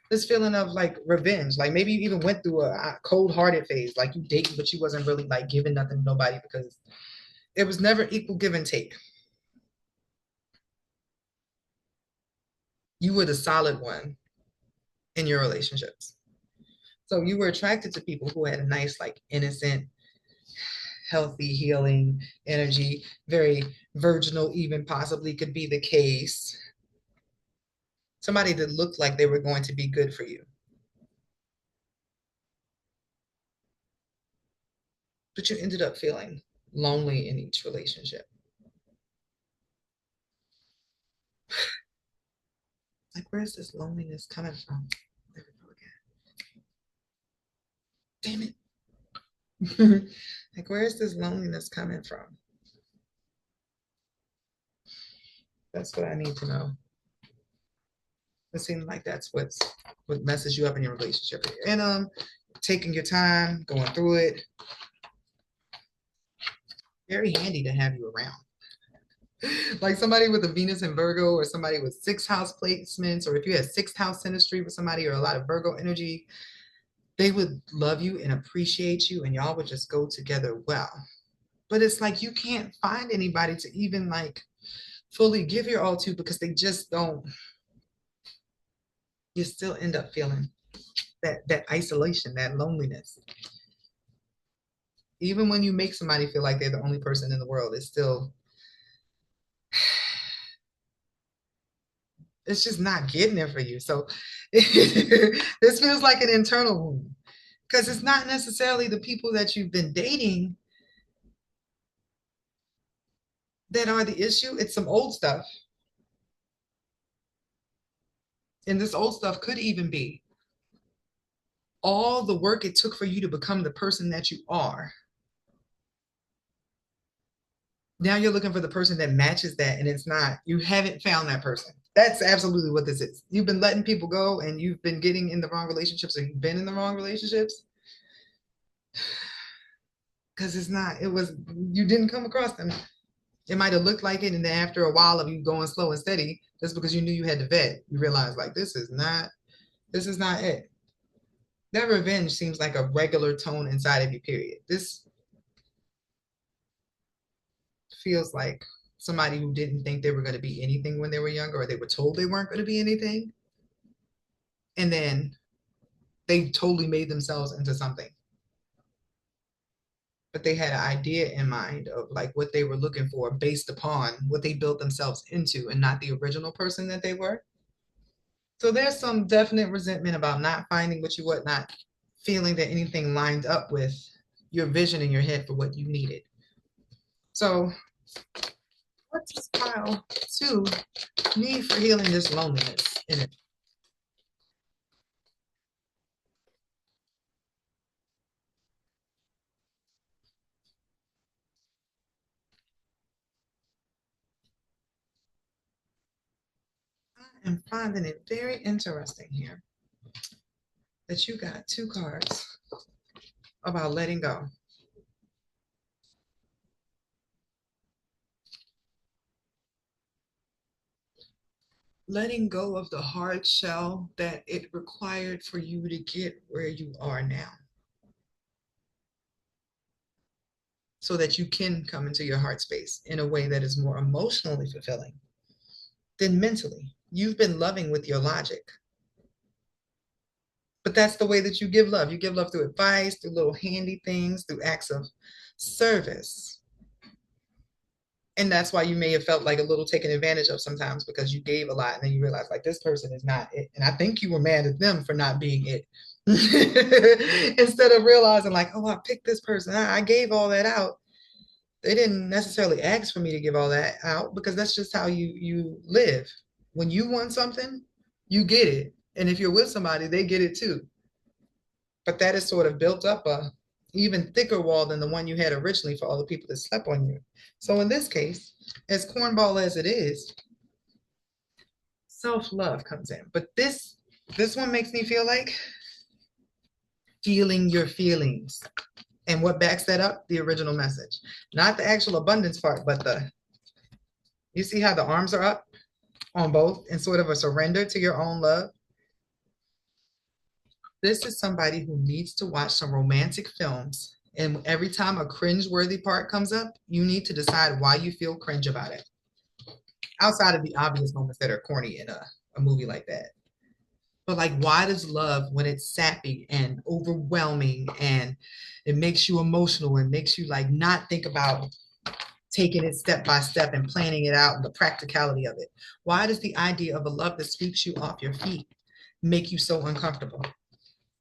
this feeling of like revenge. Like maybe you even went through a cold-hearted phase, like you dating, but you wasn't really like giving nothing to nobody because it was never equal give and take. You were the solid one in your relationships. So you were attracted to people who had a nice, like innocent, healthy, healing energy, very virginal, even possibly could be the case. Somebody that looked like they were going to be good for you. But you ended up feeling lonely in each relationship. Like, where's this loneliness coming from? There we go again. Damn it. Like, where's this loneliness coming from? That's what I need to know. It seems like that's what messes you up in your relationship. And taking your time, going through it. Very handy to have you around. Like somebody with a Venus and Virgo, or somebody with sixth house placements, or if you had sixth house synastry with somebody or a lot of Virgo energy, they would love you and appreciate you, and y'all would just go together well. But it's like you can't find anybody to even like fully give your all to, because they just don't. You still end up feeling that isolation, that loneliness. Even when you make somebody feel like they're the only person in the world, it's just not getting there for you. So this feels like an internal wound, because it's not necessarily the people that you've been dating that are the issue. It's some old stuff. And this old stuff could even be all the work it took for you to become the person that you are. Now you're looking for the person that matches that, and it's not. You haven't found that person. That's absolutely what this is. You've been letting people go, and you've been getting in the wrong relationships, or you've been in the wrong relationships because it's not. It was, you didn't come across them. It might have looked like it, and then after a while of you going slow and steady, just because you knew you had to vet, you realize like this is not it. That revenge seems like a regular tone inside of you, period. This feels like somebody who didn't think they were going to be anything when they were younger, or they were told they weren't going to be anything. And then they totally made themselves into something. But they had an idea in mind of like what they were looking for based upon what they built themselves into, and not the original person that they were. So there's some definite resentment about not finding what you want, not feeling that anything lined up with your vision in your head for what you needed. So what's this pile two need for healing this loneliness in it? I am finding it very interesting here that you got two cards about letting go. Letting go of the hard shell that it required for you to get where you are now, so that you can come into your heart space in a way that is more emotionally fulfilling than mentally. You've been loving with your logic, but that's the way that you give love. You give love through advice, through little handy things, through acts of service. And that's why you may have felt like a little taken advantage of sometimes, because you gave a lot and then you realize like this person is not it. And I think you were mad at them for not being it. Instead of realizing like, oh, I picked this person. I gave all that out. They didn't necessarily ask for me to give all that out, because that's just how you live. When you want something, you get it. And if you're with somebody, they get it too. But that is sort of built up a even thicker wall than the one you had originally for all the people that slept on you. So in this case, as cornball as it is, self-love comes in. But this one makes me feel like feeling your feelings. And what backs that up? The original message. Not the actual abundance part, but you see how the arms are up on both in sort of a surrender to your own love? This is somebody who needs to watch some romantic films. And every time a cringe-worthy part comes up, you need to decide why you feel cringe about it. Outside of the obvious moments that are corny in a movie like that. But like, why does love, when it's sappy and overwhelming and it makes you emotional and makes you like not think about taking it step by step and planning it out and the practicality of it, why does the idea of a love that sweeps you off your feet make you so uncomfortable?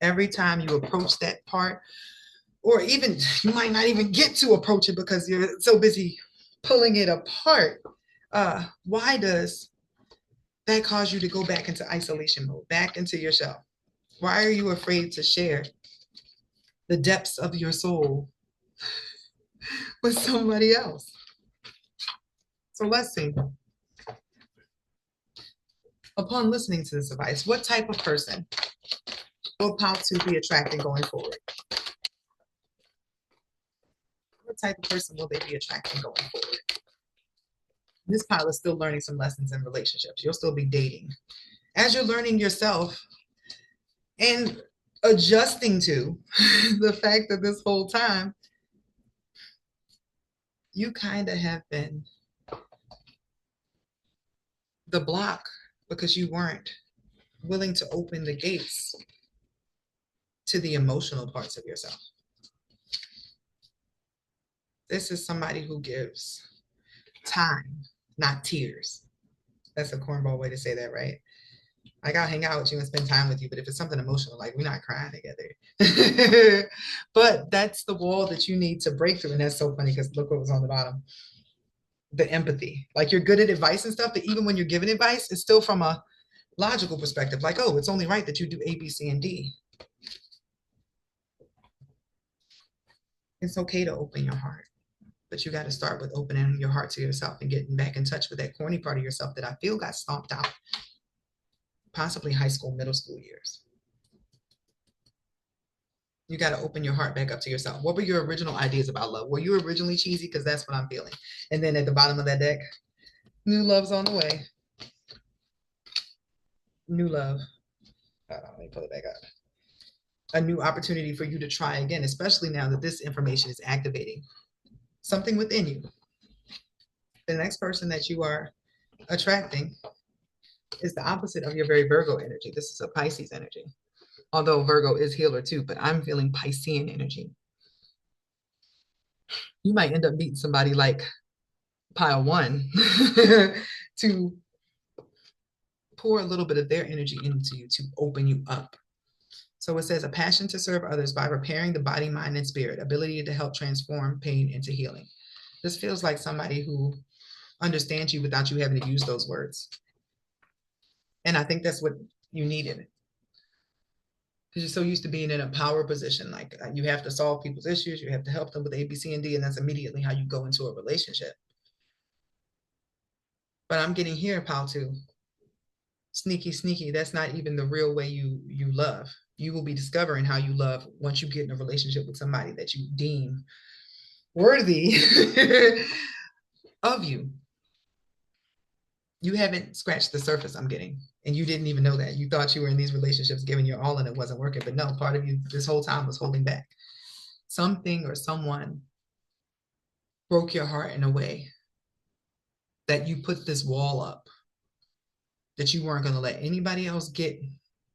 Every time you approach that part, or even you might not even get to approach it because you're so busy pulling it apart. Why does that cause you to go back into isolation mode, back into your shell? Why are you afraid to share the depths of your soul with somebody else? So let's see. Upon listening to this advice, what type of person will Pal2 be attracting going forward? What type of person will they be attracting going forward? This pile is still learning some lessons in relationships. You'll still be dating. As you're learning yourself and adjusting to the fact that this whole time you kind of have been the block because you weren't willing to open the gates to the emotional parts of yourself. This is somebody who gives time, not tears. That's a cornball way to say that, right? Like, I'll hang out with you and spend time with you, but if it's something emotional, like, we're not crying together. But that's the wall that you need to break through. And that's so funny because look what was on the bottom. The empathy. Like, you're good at advice and stuff, but even when you're giving advice, it's still from a logical perspective. Like, oh, it's only right that you do A, B, C, and D. It's okay to open your heart, but you got to start with opening your heart to yourself and getting back in touch with that corny part of yourself that I feel got stomped out, possibly high school, middle school years. You got to open your heart back up to yourself. What were your original ideas about love? Were you originally cheesy? Because that's what I'm feeling. And then at the bottom of that deck, new love's on the way. New love. Hold on, let me pull it back up. A new opportunity for you to try again, especially now that this information is activating something within you. The next person that you are attracting is the opposite of your very Virgo energy. This is a Pisces energy. Although Virgo is healer too, but I'm feeling Piscean energy. You might end up meeting somebody like pile one to pour a little bit of their energy into you to open you up. So it says a passion to serve others by repairing the body, mind, and spirit, ability to help transform pain into healing. This feels like somebody who understands you without you having to use those words. And I think that's what you needed. Because you're so used to being in a power position, like you have to solve people's issues, you have to help them with A, B, C, and D, and that's immediately how you go into a relationship. But I'm getting here, Pal2. Sneaky, sneaky. That's not even the real way you love. You will be discovering how you love once you get in a relationship with somebody that you deem worthy of you. You haven't scratched the surface, I'm getting. And you didn't even know that. You thought you were in these relationships giving your all and it wasn't working. But no, part of you this whole time was holding back. Something or someone broke your heart in a way that you put this wall up that you weren't going to let anybody else get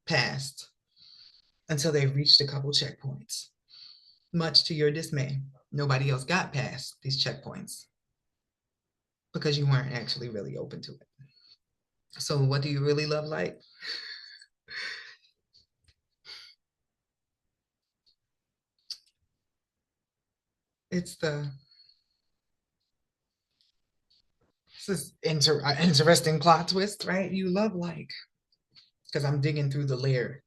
past until they reached a couple checkpoints. Much to your dismay, nobody else got past these checkpoints because you weren't actually really open to it. So what do you really love like? It's this interesting plot twist, right? You love like, because I'm digging through the layer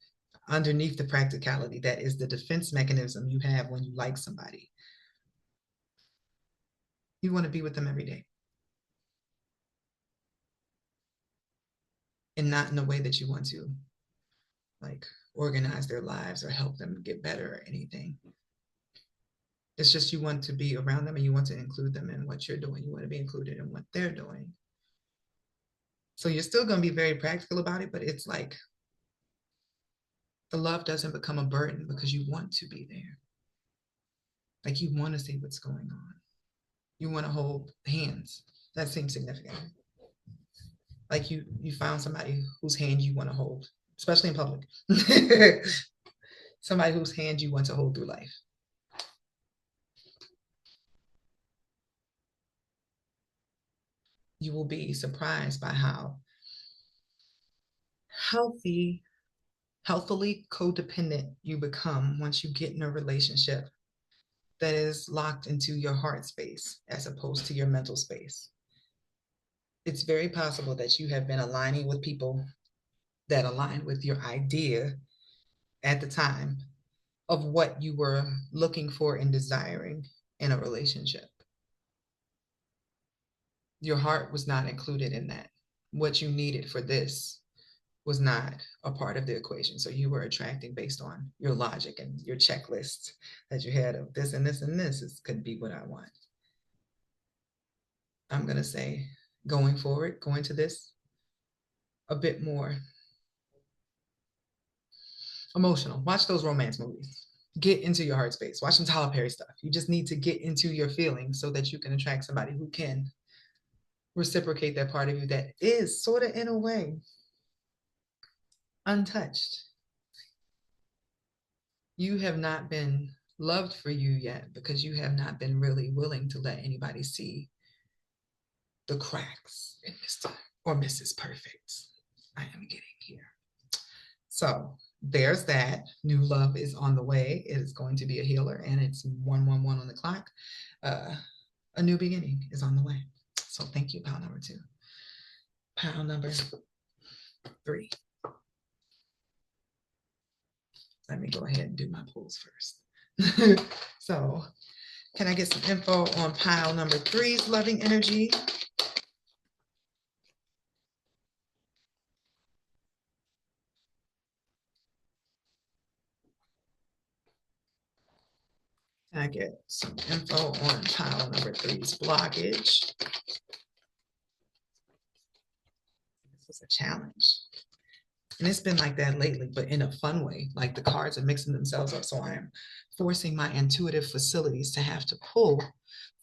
underneath the practicality that is the defense mechanism you have when you like somebody. You want to be with them every day. And not in a way that you want to like organize their lives or help them get better or anything. It's just you want to be around them and you want to include them in what you're doing. You want to be included in what they're doing. So you're still going to be very practical about it, but it's like the love doesn't become a burden because you want to be there. Like you want to see what's going on. You want to hold hands. That seems significant. Like you found somebody whose hand you want to hold, especially in public. Somebody whose hand you want to hold through life. You will be surprised by how healthily codependent you become once you get in a relationship that is locked into your heart space as opposed to your mental space. It's very possible that you have been aligning with people that align with your idea at the time of what you were looking for and desiring in a relationship. Your heart was not included in that. What you needed for this was not a part of the equation. So you were attracting based on your logic and your checklist that you had of this and this and this. This could be what I want. I'm going to say going forward, going to this a bit more emotional. Watch those romance movies. Get into your heart space. Watch some Tyler Perry stuff. You just need to get into your feelings so that you can attract somebody who can reciprocate that part of you that is sort of in a way untouched. You have not been loved for you yet because you have not been really willing to let anybody see the cracks in Mr. or Mrs. Perfect I am getting here. So there's that. New love is on the way. It is going to be a healer, and it's 111 on the clock. A new beginning is on the way. So thank you, pile number 2. Pile number 3. Let me go ahead and do my pulls first. So can I get some info on pile number 3's loving energy? Can I get some info on pile number 3's blockage? This is a challenge. And it's been like that lately, but in a fun way. Like the cards are mixing themselves up. So I am forcing my intuitive facilities to have to pull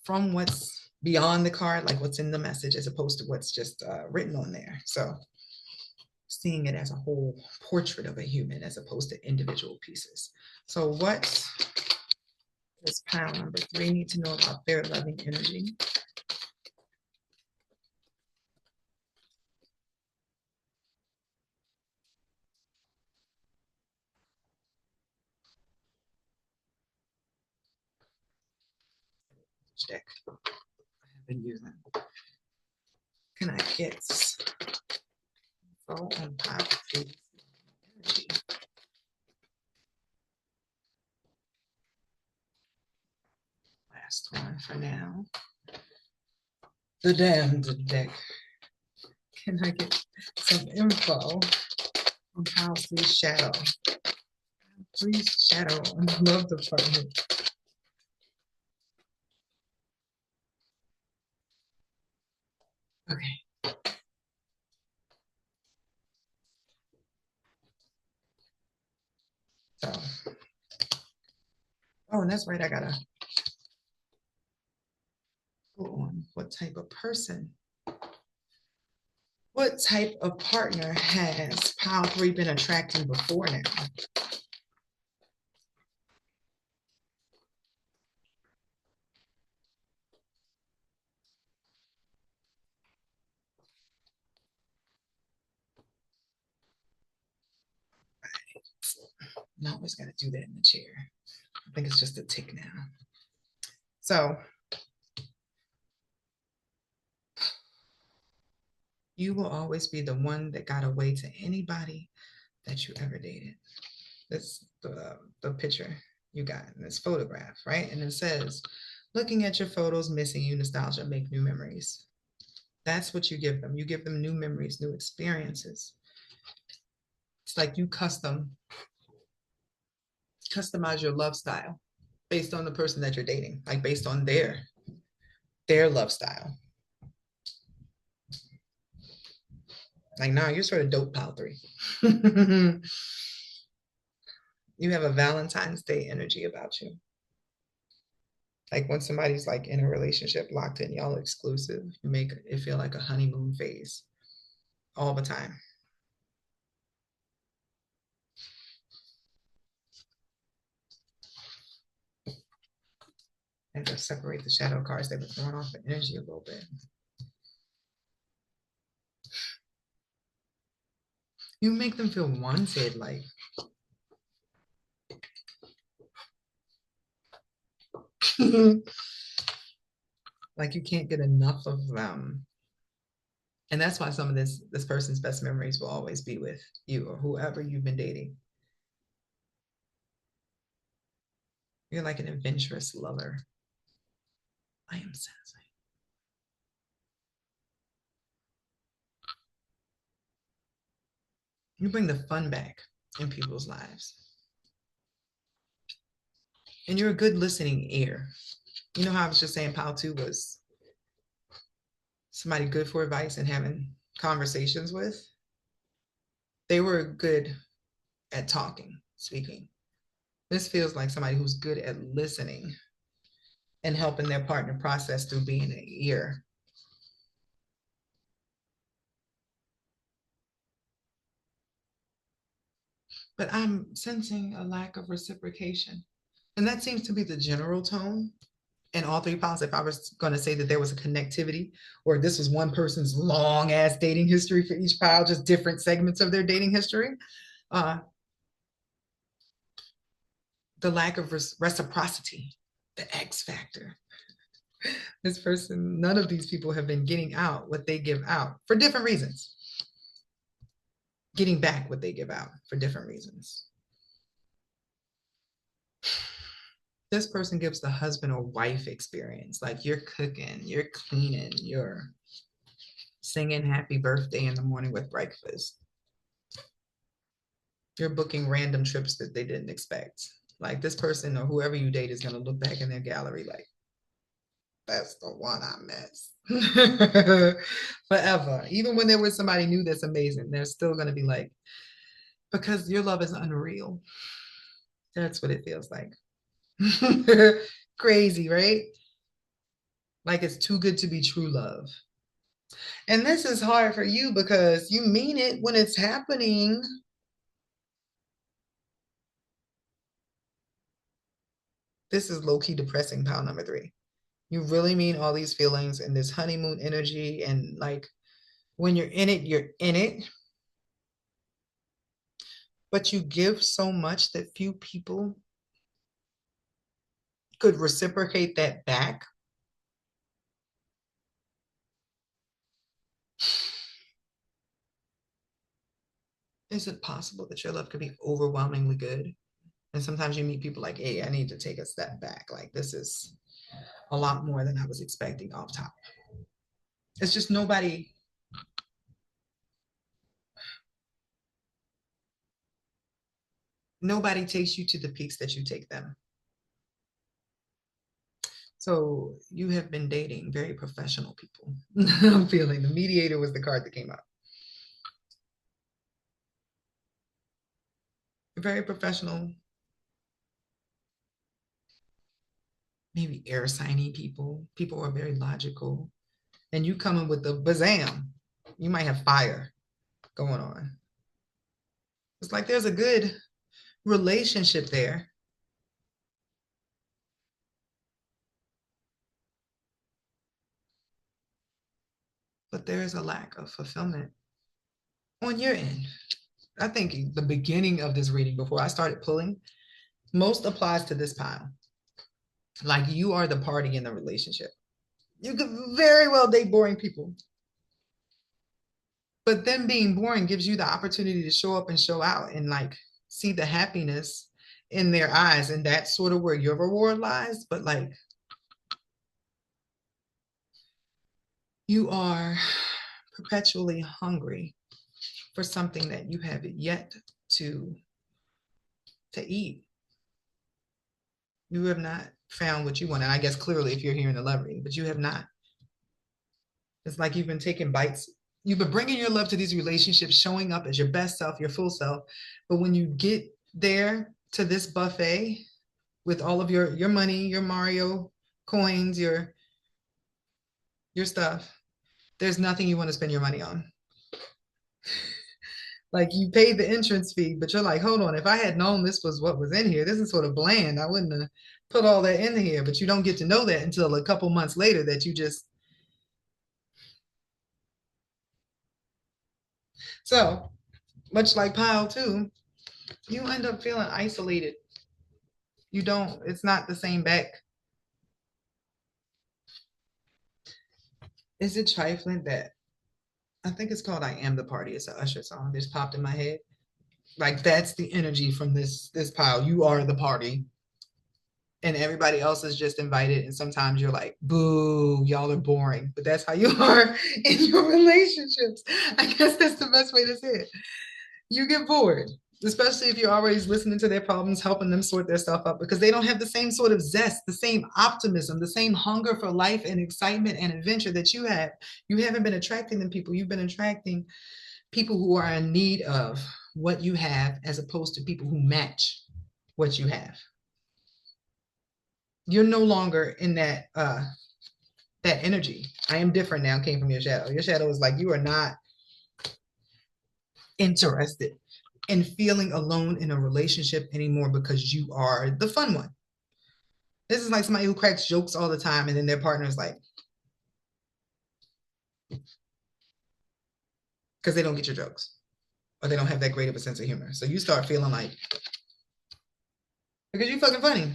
from what's beyond the card, like what's in the message, as opposed to what's just written on there. So seeing it as a whole portrait of a human as opposed to individual pieces. So what does pile number 3 need to know about their loving energy? Deck I have been using. Can I get info on pile 3 energy? Last one for now. The damned deck. Can I get some info on pile 3 shadow? Please shadow on the love department. Okay. So, oh, and that's right. I gotta go on what type of person, what type of partner has pile 3 been attracting before now? I'm always gotta do that in the chair. I think it's just a tick now. So you will always be the one that got away to anybody that you ever dated. That's the picture you got in this photograph, right? And it says, looking at your photos, missing you, nostalgia, make new memories. That's what you give them. You give them new memories, new experiences. It's like you customize your love style based on the person that you're dating, like based on their love style. Like, nah, you're sort of dope pile 3. You have a Valentine's Day energy about you. Like when somebody's like in a relationship, locked in, y'all exclusive, you make it feel like a honeymoon phase all the time. And to separate the shadow cards, they were throwing off the energy a little bit. You make them feel wanted, like you can't get enough of them. And that's why some of this person's best memories will always be with you or whoever you've been dating. You're like an adventurous lover. I am sensing. You bring the fun back in people's lives. And you're a good listening ear. You know how I was just saying Pal 2 was somebody good for advice and having conversations with? They were good at talking, speaking. This feels like somebody who's good at listening and helping their partner process through being an ear. But I'm sensing a lack of reciprocation. And that seems to be the general tone in all 3 piles. If I was going to say that there was a connectivity, or this was one person's long ass dating history for each pile, just different segments of their dating history, uh, the lack of reciprocity, the X factor. This person, none of these people have been getting out what they give out for different reasons. Getting back what they give out for different reasons. This person gives the husband or wife experience. Like you're cooking, you're cleaning, you're singing happy birthday in the morning with breakfast. You're booking random trips that they didn't expect. Like this person or whoever you date is going to look back in their gallery like, that's the one I miss. Forever. Even when they're with somebody new that's amazing, they're still going to be like, because your love is unreal. That's what it feels like. Crazy, right? Like it's too good to be true love. And this is hard for you because you mean it when it's happening. This is low key depressing, pile number 3. You really mean all these feelings and this honeymoon energy. And like when you're in it, you're in it. But you give so much that few people could reciprocate that back. Is it possible that your love could be overwhelmingly good? And sometimes you meet people like, hey, I need to take a step back. Like this is a lot more than I was expecting off top. It's just nobody takes you to the peaks that you take them. So you have been dating very professional people. I'm feeling the mediator was the card that came up. Very professional, maybe air signy people. People are very logical. And you coming with the bazam. You might have fire going on. It's like there's a good relationship there. But there is a lack of fulfillment on your end. I think the beginning of this reading, before I started pulling, most applies to this pile. Like you are the party in the relationship. You could very well date boring people. But them being boring gives you the opportunity to show up and show out and like see the happiness in their eyes. And that's sort of where your reward lies. But like you are perpetually hungry for something that you have yet to eat. You have not found what you want. And I guess clearly if you're hearing the love reading, but you have not. It's like you've been taking bites. You've been bringing your love to these relationships, showing up as your best self, your full self. But when you get there to this buffet with all of your money, your Mario coins, your stuff, there's nothing you want to spend your money on. Like you paid the entrance fee, but you're like, hold on, if I had known this was what was in here, this is sort of bland. I wouldn't have put all that in here. But you don't get to know that until a couple months later that you just. So much like pile two, you end up feeling isolated. You don't, it's not the same back. Is it trifling that I think it's called I Am the Party? It's an Usher song. Just popped in my head. Like that's the energy from this pile. You are the party. And everybody else is just invited. And sometimes you're like, boo, y'all are boring. But that's how you are in your relationships. I guess that's the best way to say it. You get bored, especially if you're always listening to their problems, helping them sort their stuff up because they don't have the same sort of zest, the same optimism, the same hunger for life and excitement and adventure that you have. You haven't been attracting them people. You've been attracting people who are in need of what you have as opposed to people who match what you have. You're no longer in that energy. I am different now came from your shadow. Your shadow is like you are not interested in feeling alone in a relationship anymore because you are the fun one. This is like somebody who cracks jokes all the time and then their partner is like, because they don't get your jokes or they don't have that great of a sense of humor. So you start feeling like, because you're fucking funny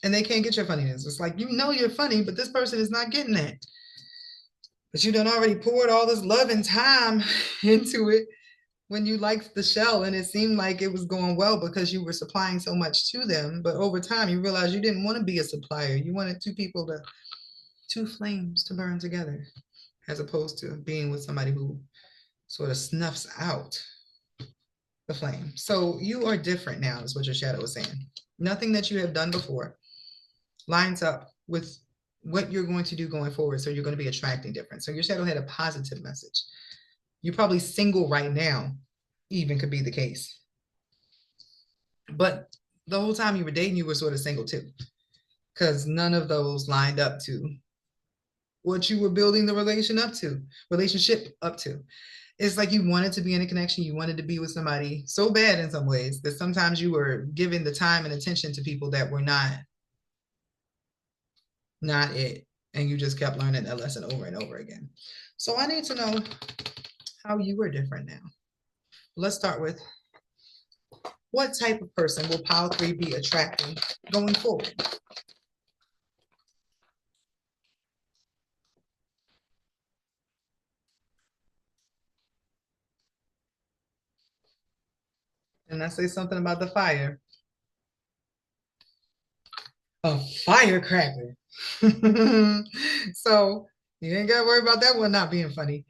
and they can't get your funniness. It's like, you know, you're funny, but this person is not getting that. But you done already poured all this love and time into it when you liked the shell and it seemed like it was going well because you were supplying so much to them. But over time, you realized you didn't want to be a supplier. You wanted two flames to burn together, as opposed to being with somebody who sort of snuffs out the flame. So you are different now, is what your shadow is saying. Nothing that you have done before lines up with what you're going to do going forward. So you're going to be attracting different. So your shadow had a positive message. You're probably single right now, even could be the case. But the whole time you were dating, you were sort of single too, because none of those lined up to what you were building the relationship up to. It's like you wanted to be in a connection, you wanted to be with somebody so bad in some ways that sometimes you were giving the time and attention to people that were not it. And you just kept learning that lesson over and over again. So I need to know how you are different now. Let's start with what type of person will pile 3 be attracting going forward? And I say something about the fire. A firecracker. So you ain't got to worry about that one not being funny.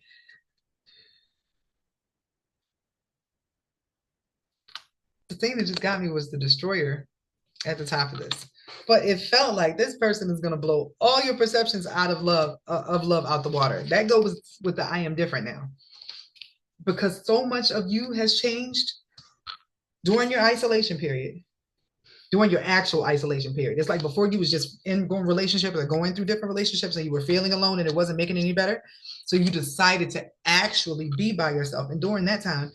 The thing that just got me was the destroyer at the top of this. But it felt like this person is going to blow all your perceptions out of love out the water. That goes with the I am different now. Because so much of you has changed during your isolation period. During your actual isolation period. It's like before you was just in going relationships or going through different relationships and you were feeling alone and it wasn't making any better. So you decided to actually be by yourself. And during that time,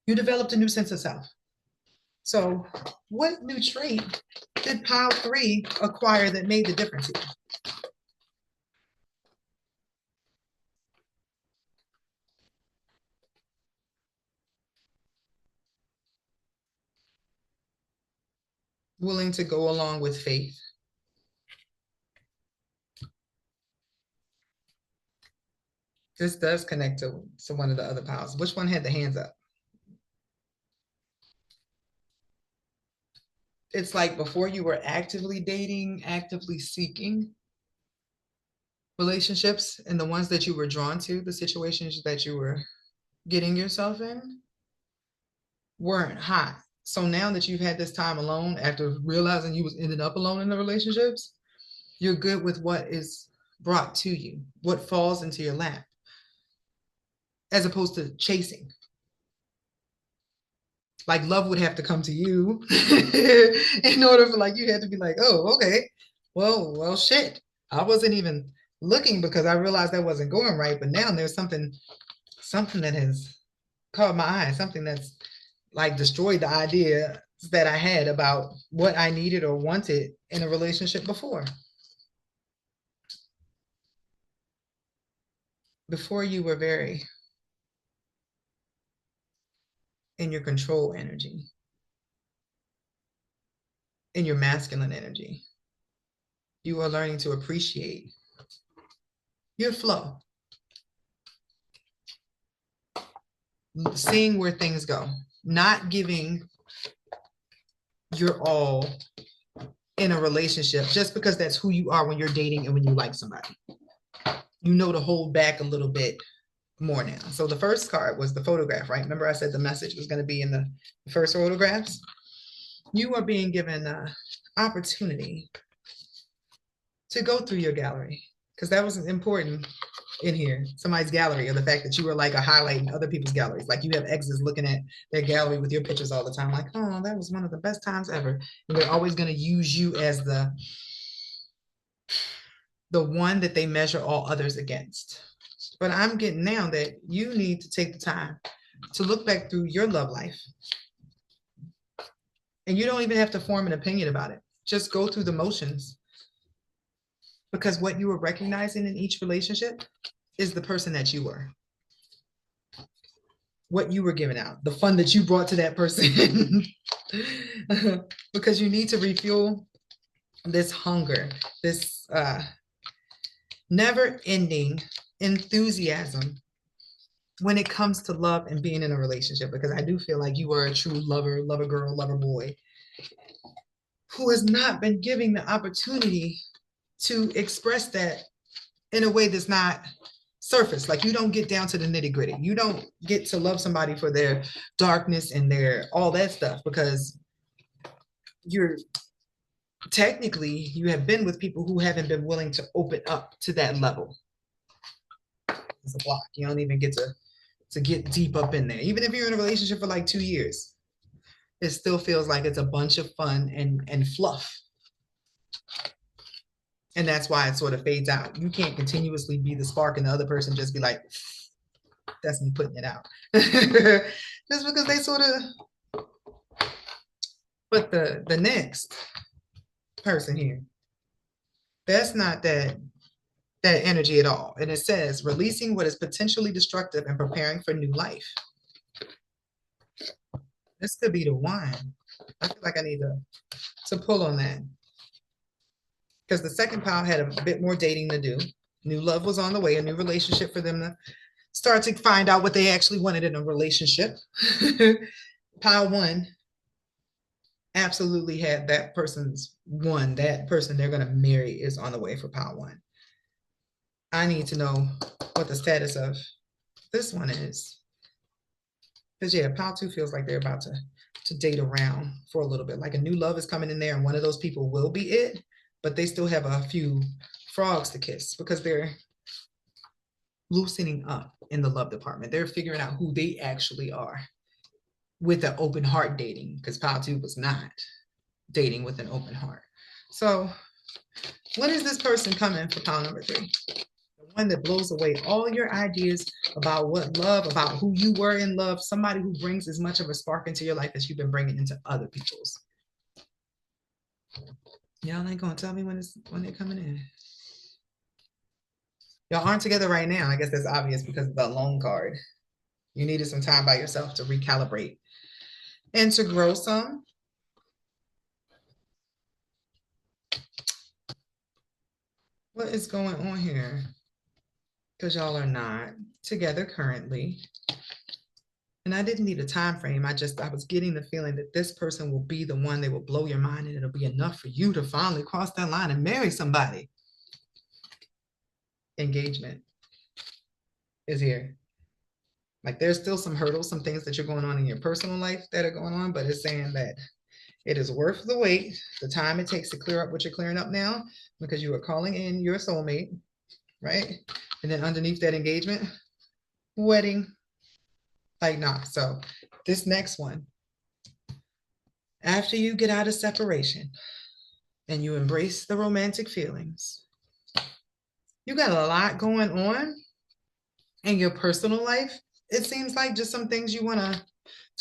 you developed a new sense of self. So what new trait did pile 3 acquire that made the difference here? Willing to go along with faith. This does connect to one of the other piles. Which one had the hands up? It's like before you were actively dating, actively seeking relationships, and the ones that you were drawn to, the situations that you were getting yourself in, weren't hot. So now that you've had this time alone, after realizing you was ending up alone in the relationships, you're good with what is brought to you, what falls into your lap, as opposed to chasing. Like love would have to come to you in order for like you had to be like, oh, okay, well, shit. I wasn't even looking because I realized that wasn't going right. But now there's something that has caught my eye, something that's like destroyed the idea that I had about what I needed or wanted in a relationship before. Before you were very in your control energy, in your masculine energy. You are learning to appreciate your flow, seeing where things go, not giving your all in a relationship just because that's who you are when you're dating and when you like somebody. You know to hold back a little bit more now. So the first card was the photograph, right? Remember I said the message was going to be in the first photographs? You are being given an opportunity to go through your gallery because that was important in here, somebody's gallery, or the fact that you were like a highlight in other people's galleries. Like you have exes looking at their gallery with your pictures all the time, like, oh, that was one of the best times ever. And they're always going to use you as the one that they measure all others against. But I'm getting now that you need to take the time to look back through your love life. And you don't even have to form an opinion about it. Just go through the motions. Because what you were recognizing in each relationship is the person that you were. What you were giving out, the fun that you brought to that person. Because you need to refuel this hunger, this never-ending enthusiasm when it comes to love and being in a relationship. Because I do feel like you are a true lover, lover girl, lover boy, who has not been given the opportunity to express that in a way that's not surface. Like you don't get down to the nitty gritty. You don't get to love somebody for their darkness and their all that stuff, because you're technically, you have been with people who haven't been willing to open up to that level. It's a block. You don't even get to get deep up in there. Even if you're in a relationship for like 2 years, it still feels like it's a bunch of fun and fluff. And that's why it sort of fades out. You can't continuously be the spark and the other person just be like, that's me putting it out. Just because they sort of, but the next person here, that's not that energy at all. And it says releasing what is potentially destructive and preparing for new life. This could be the one. I feel like I need to pull on that. Because the second pile had a bit more dating to do. New love was on the way, a new relationship for them to start to find out what they actually wanted in a relationship. Pile one absolutely had that person's one. That person they're going to marry is on the way for pile one. I need to know what the status of this one is. Because yeah, pile two feels like they're about to date around for a little bit. Like a new love is coming in there and one of those people will be it, but they still have a few frogs to kiss because they're loosening up in the love department. They're figuring out who they actually are with an open heart dating, because pile two was not dating with an open heart. So when is this person coming for pile number three? The one that blows away all your ideas about what love, about who you were in love, somebody who brings as much of a spark into your life as you've been bringing into other people's. Y'all ain't gonna tell me when they're coming in. Y'all aren't together right now. I guess that's obvious because of the alone card. You needed some time by yourself to recalibrate and to grow some. What is going on here? Because y'all are not together currently. And I didn't need a time frame. I was getting the feeling that this person will be the one that will blow your mind, and it'll be enough for you to finally cross that line and marry somebody. Engagement is here. Like there's still some hurdles, some things that you're going on in your personal life that are going on, but it's saying that it is worth the wait, the time it takes to clear up what you're clearing up now, because you are calling in your soulmate, right? And then underneath that engagement, wedding, like nah. So this next one, after you get out of separation and you embrace the romantic feelings, you got a lot going on in your personal life. It seems like just some things you want to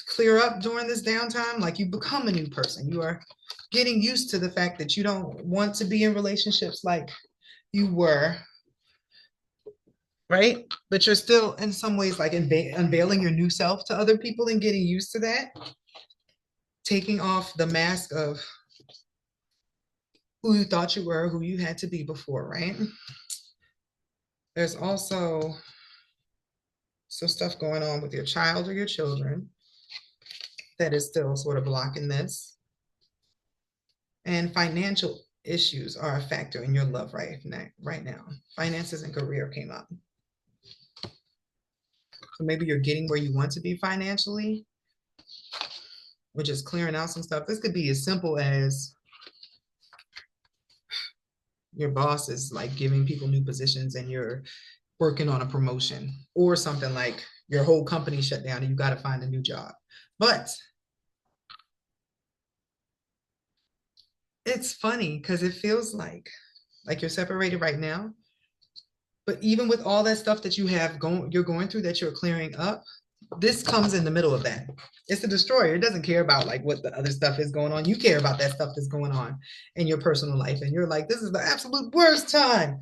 clear up during this downtime. Like you become a new person. You are getting used to the fact that you don't want to be in relationships like you were, right? But you're still in some ways like unveiling your new self to other people and getting used to that, taking off the mask of who you thought you were, who you had to be before, right? There's also some stuff going on with your child or your children that is still sort of blocking this. And financial issues are a factor in your love right now. Finances and career came up. So maybe you're getting where you want to be financially, which is clearing out some stuff. This could be as simple as your boss is like giving people new positions and you're working on a promotion, or something like your whole company shut down and you got to find a new job. But it's funny because it feels like you're separated right now. But even with all that stuff that you're going through that you're clearing up, this comes in the middle of that. It's the destroyer. It doesn't care about like what the other stuff is going on. You care about that stuff that's going on in your personal life. And you're like, this is the absolute worst time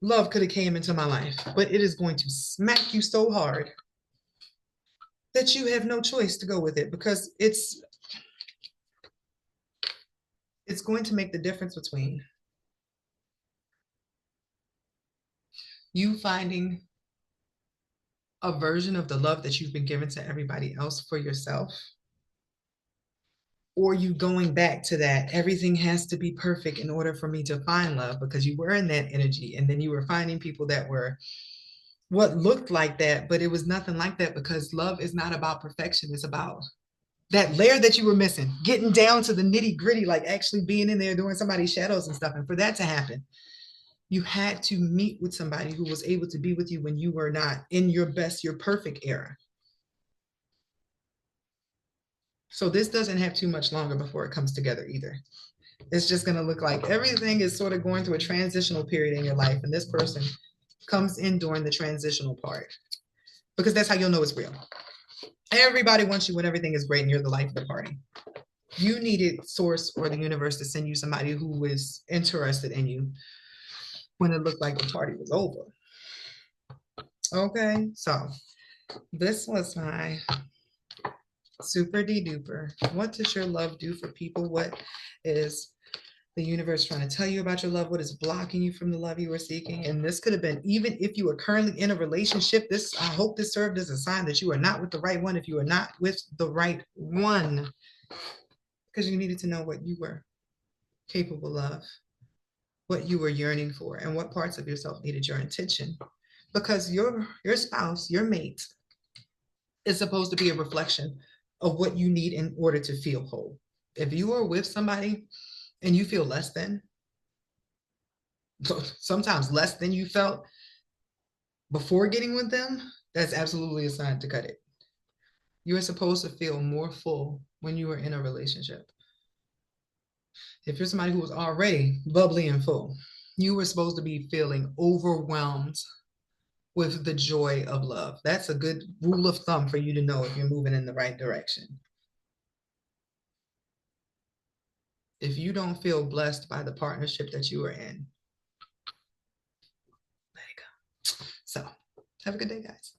love could have came into my life, but it is going to smack you so hard that you have no choice to go with it, because it's going to make the difference between you finding a version of the love that you've been given to everybody else for yourself, or you going back to that everything has to be perfect in order for me to find love, because you were in that energy and then you were finding people that were what looked like that, but it was nothing like that, because love is not about perfection. It's about that layer that you were missing, getting down to the nitty gritty, like actually being in there doing somebody's shadows and stuff. And for that to happen, you had to meet with somebody who was able to be with you when you were not in your best, your perfect era. So this doesn't have too much longer before it comes together either. It's just going to look like everything is sort of going through a transitional period in your life. And this person comes in during the transitional part, because that's how you'll know it's real. Everybody wants you when everything is great and you're the life of the party. You needed source or the universe to send you somebody who was interested in you when it looked like the party was over. Okay, so this was my super duper. What does your love do for people? What is the universe trying to tell you about your love? What is blocking you from the love you were seeking? And this could have been, even if you are currently in a relationship, I hope this served as a sign that you are not with the right one. If you are not with the right one, because you needed to know what you were capable of, what you were yearning for, and what parts of yourself needed your attention. Because your spouse, your mate, is supposed to be a reflection of what you need in order to feel whole. If you are with somebody and you feel less than, sometimes less than you felt before getting with them, that's absolutely a sign to cut it. You are supposed to feel more full when you are in a relationship. If you're somebody who was already bubbly and full, you were supposed to be feeling overwhelmed with the joy of love. That's a good rule of thumb for you to know if you're moving in the right direction. If you don't feel blessed by the partnership that you are in, let it go. So have a good day, guys.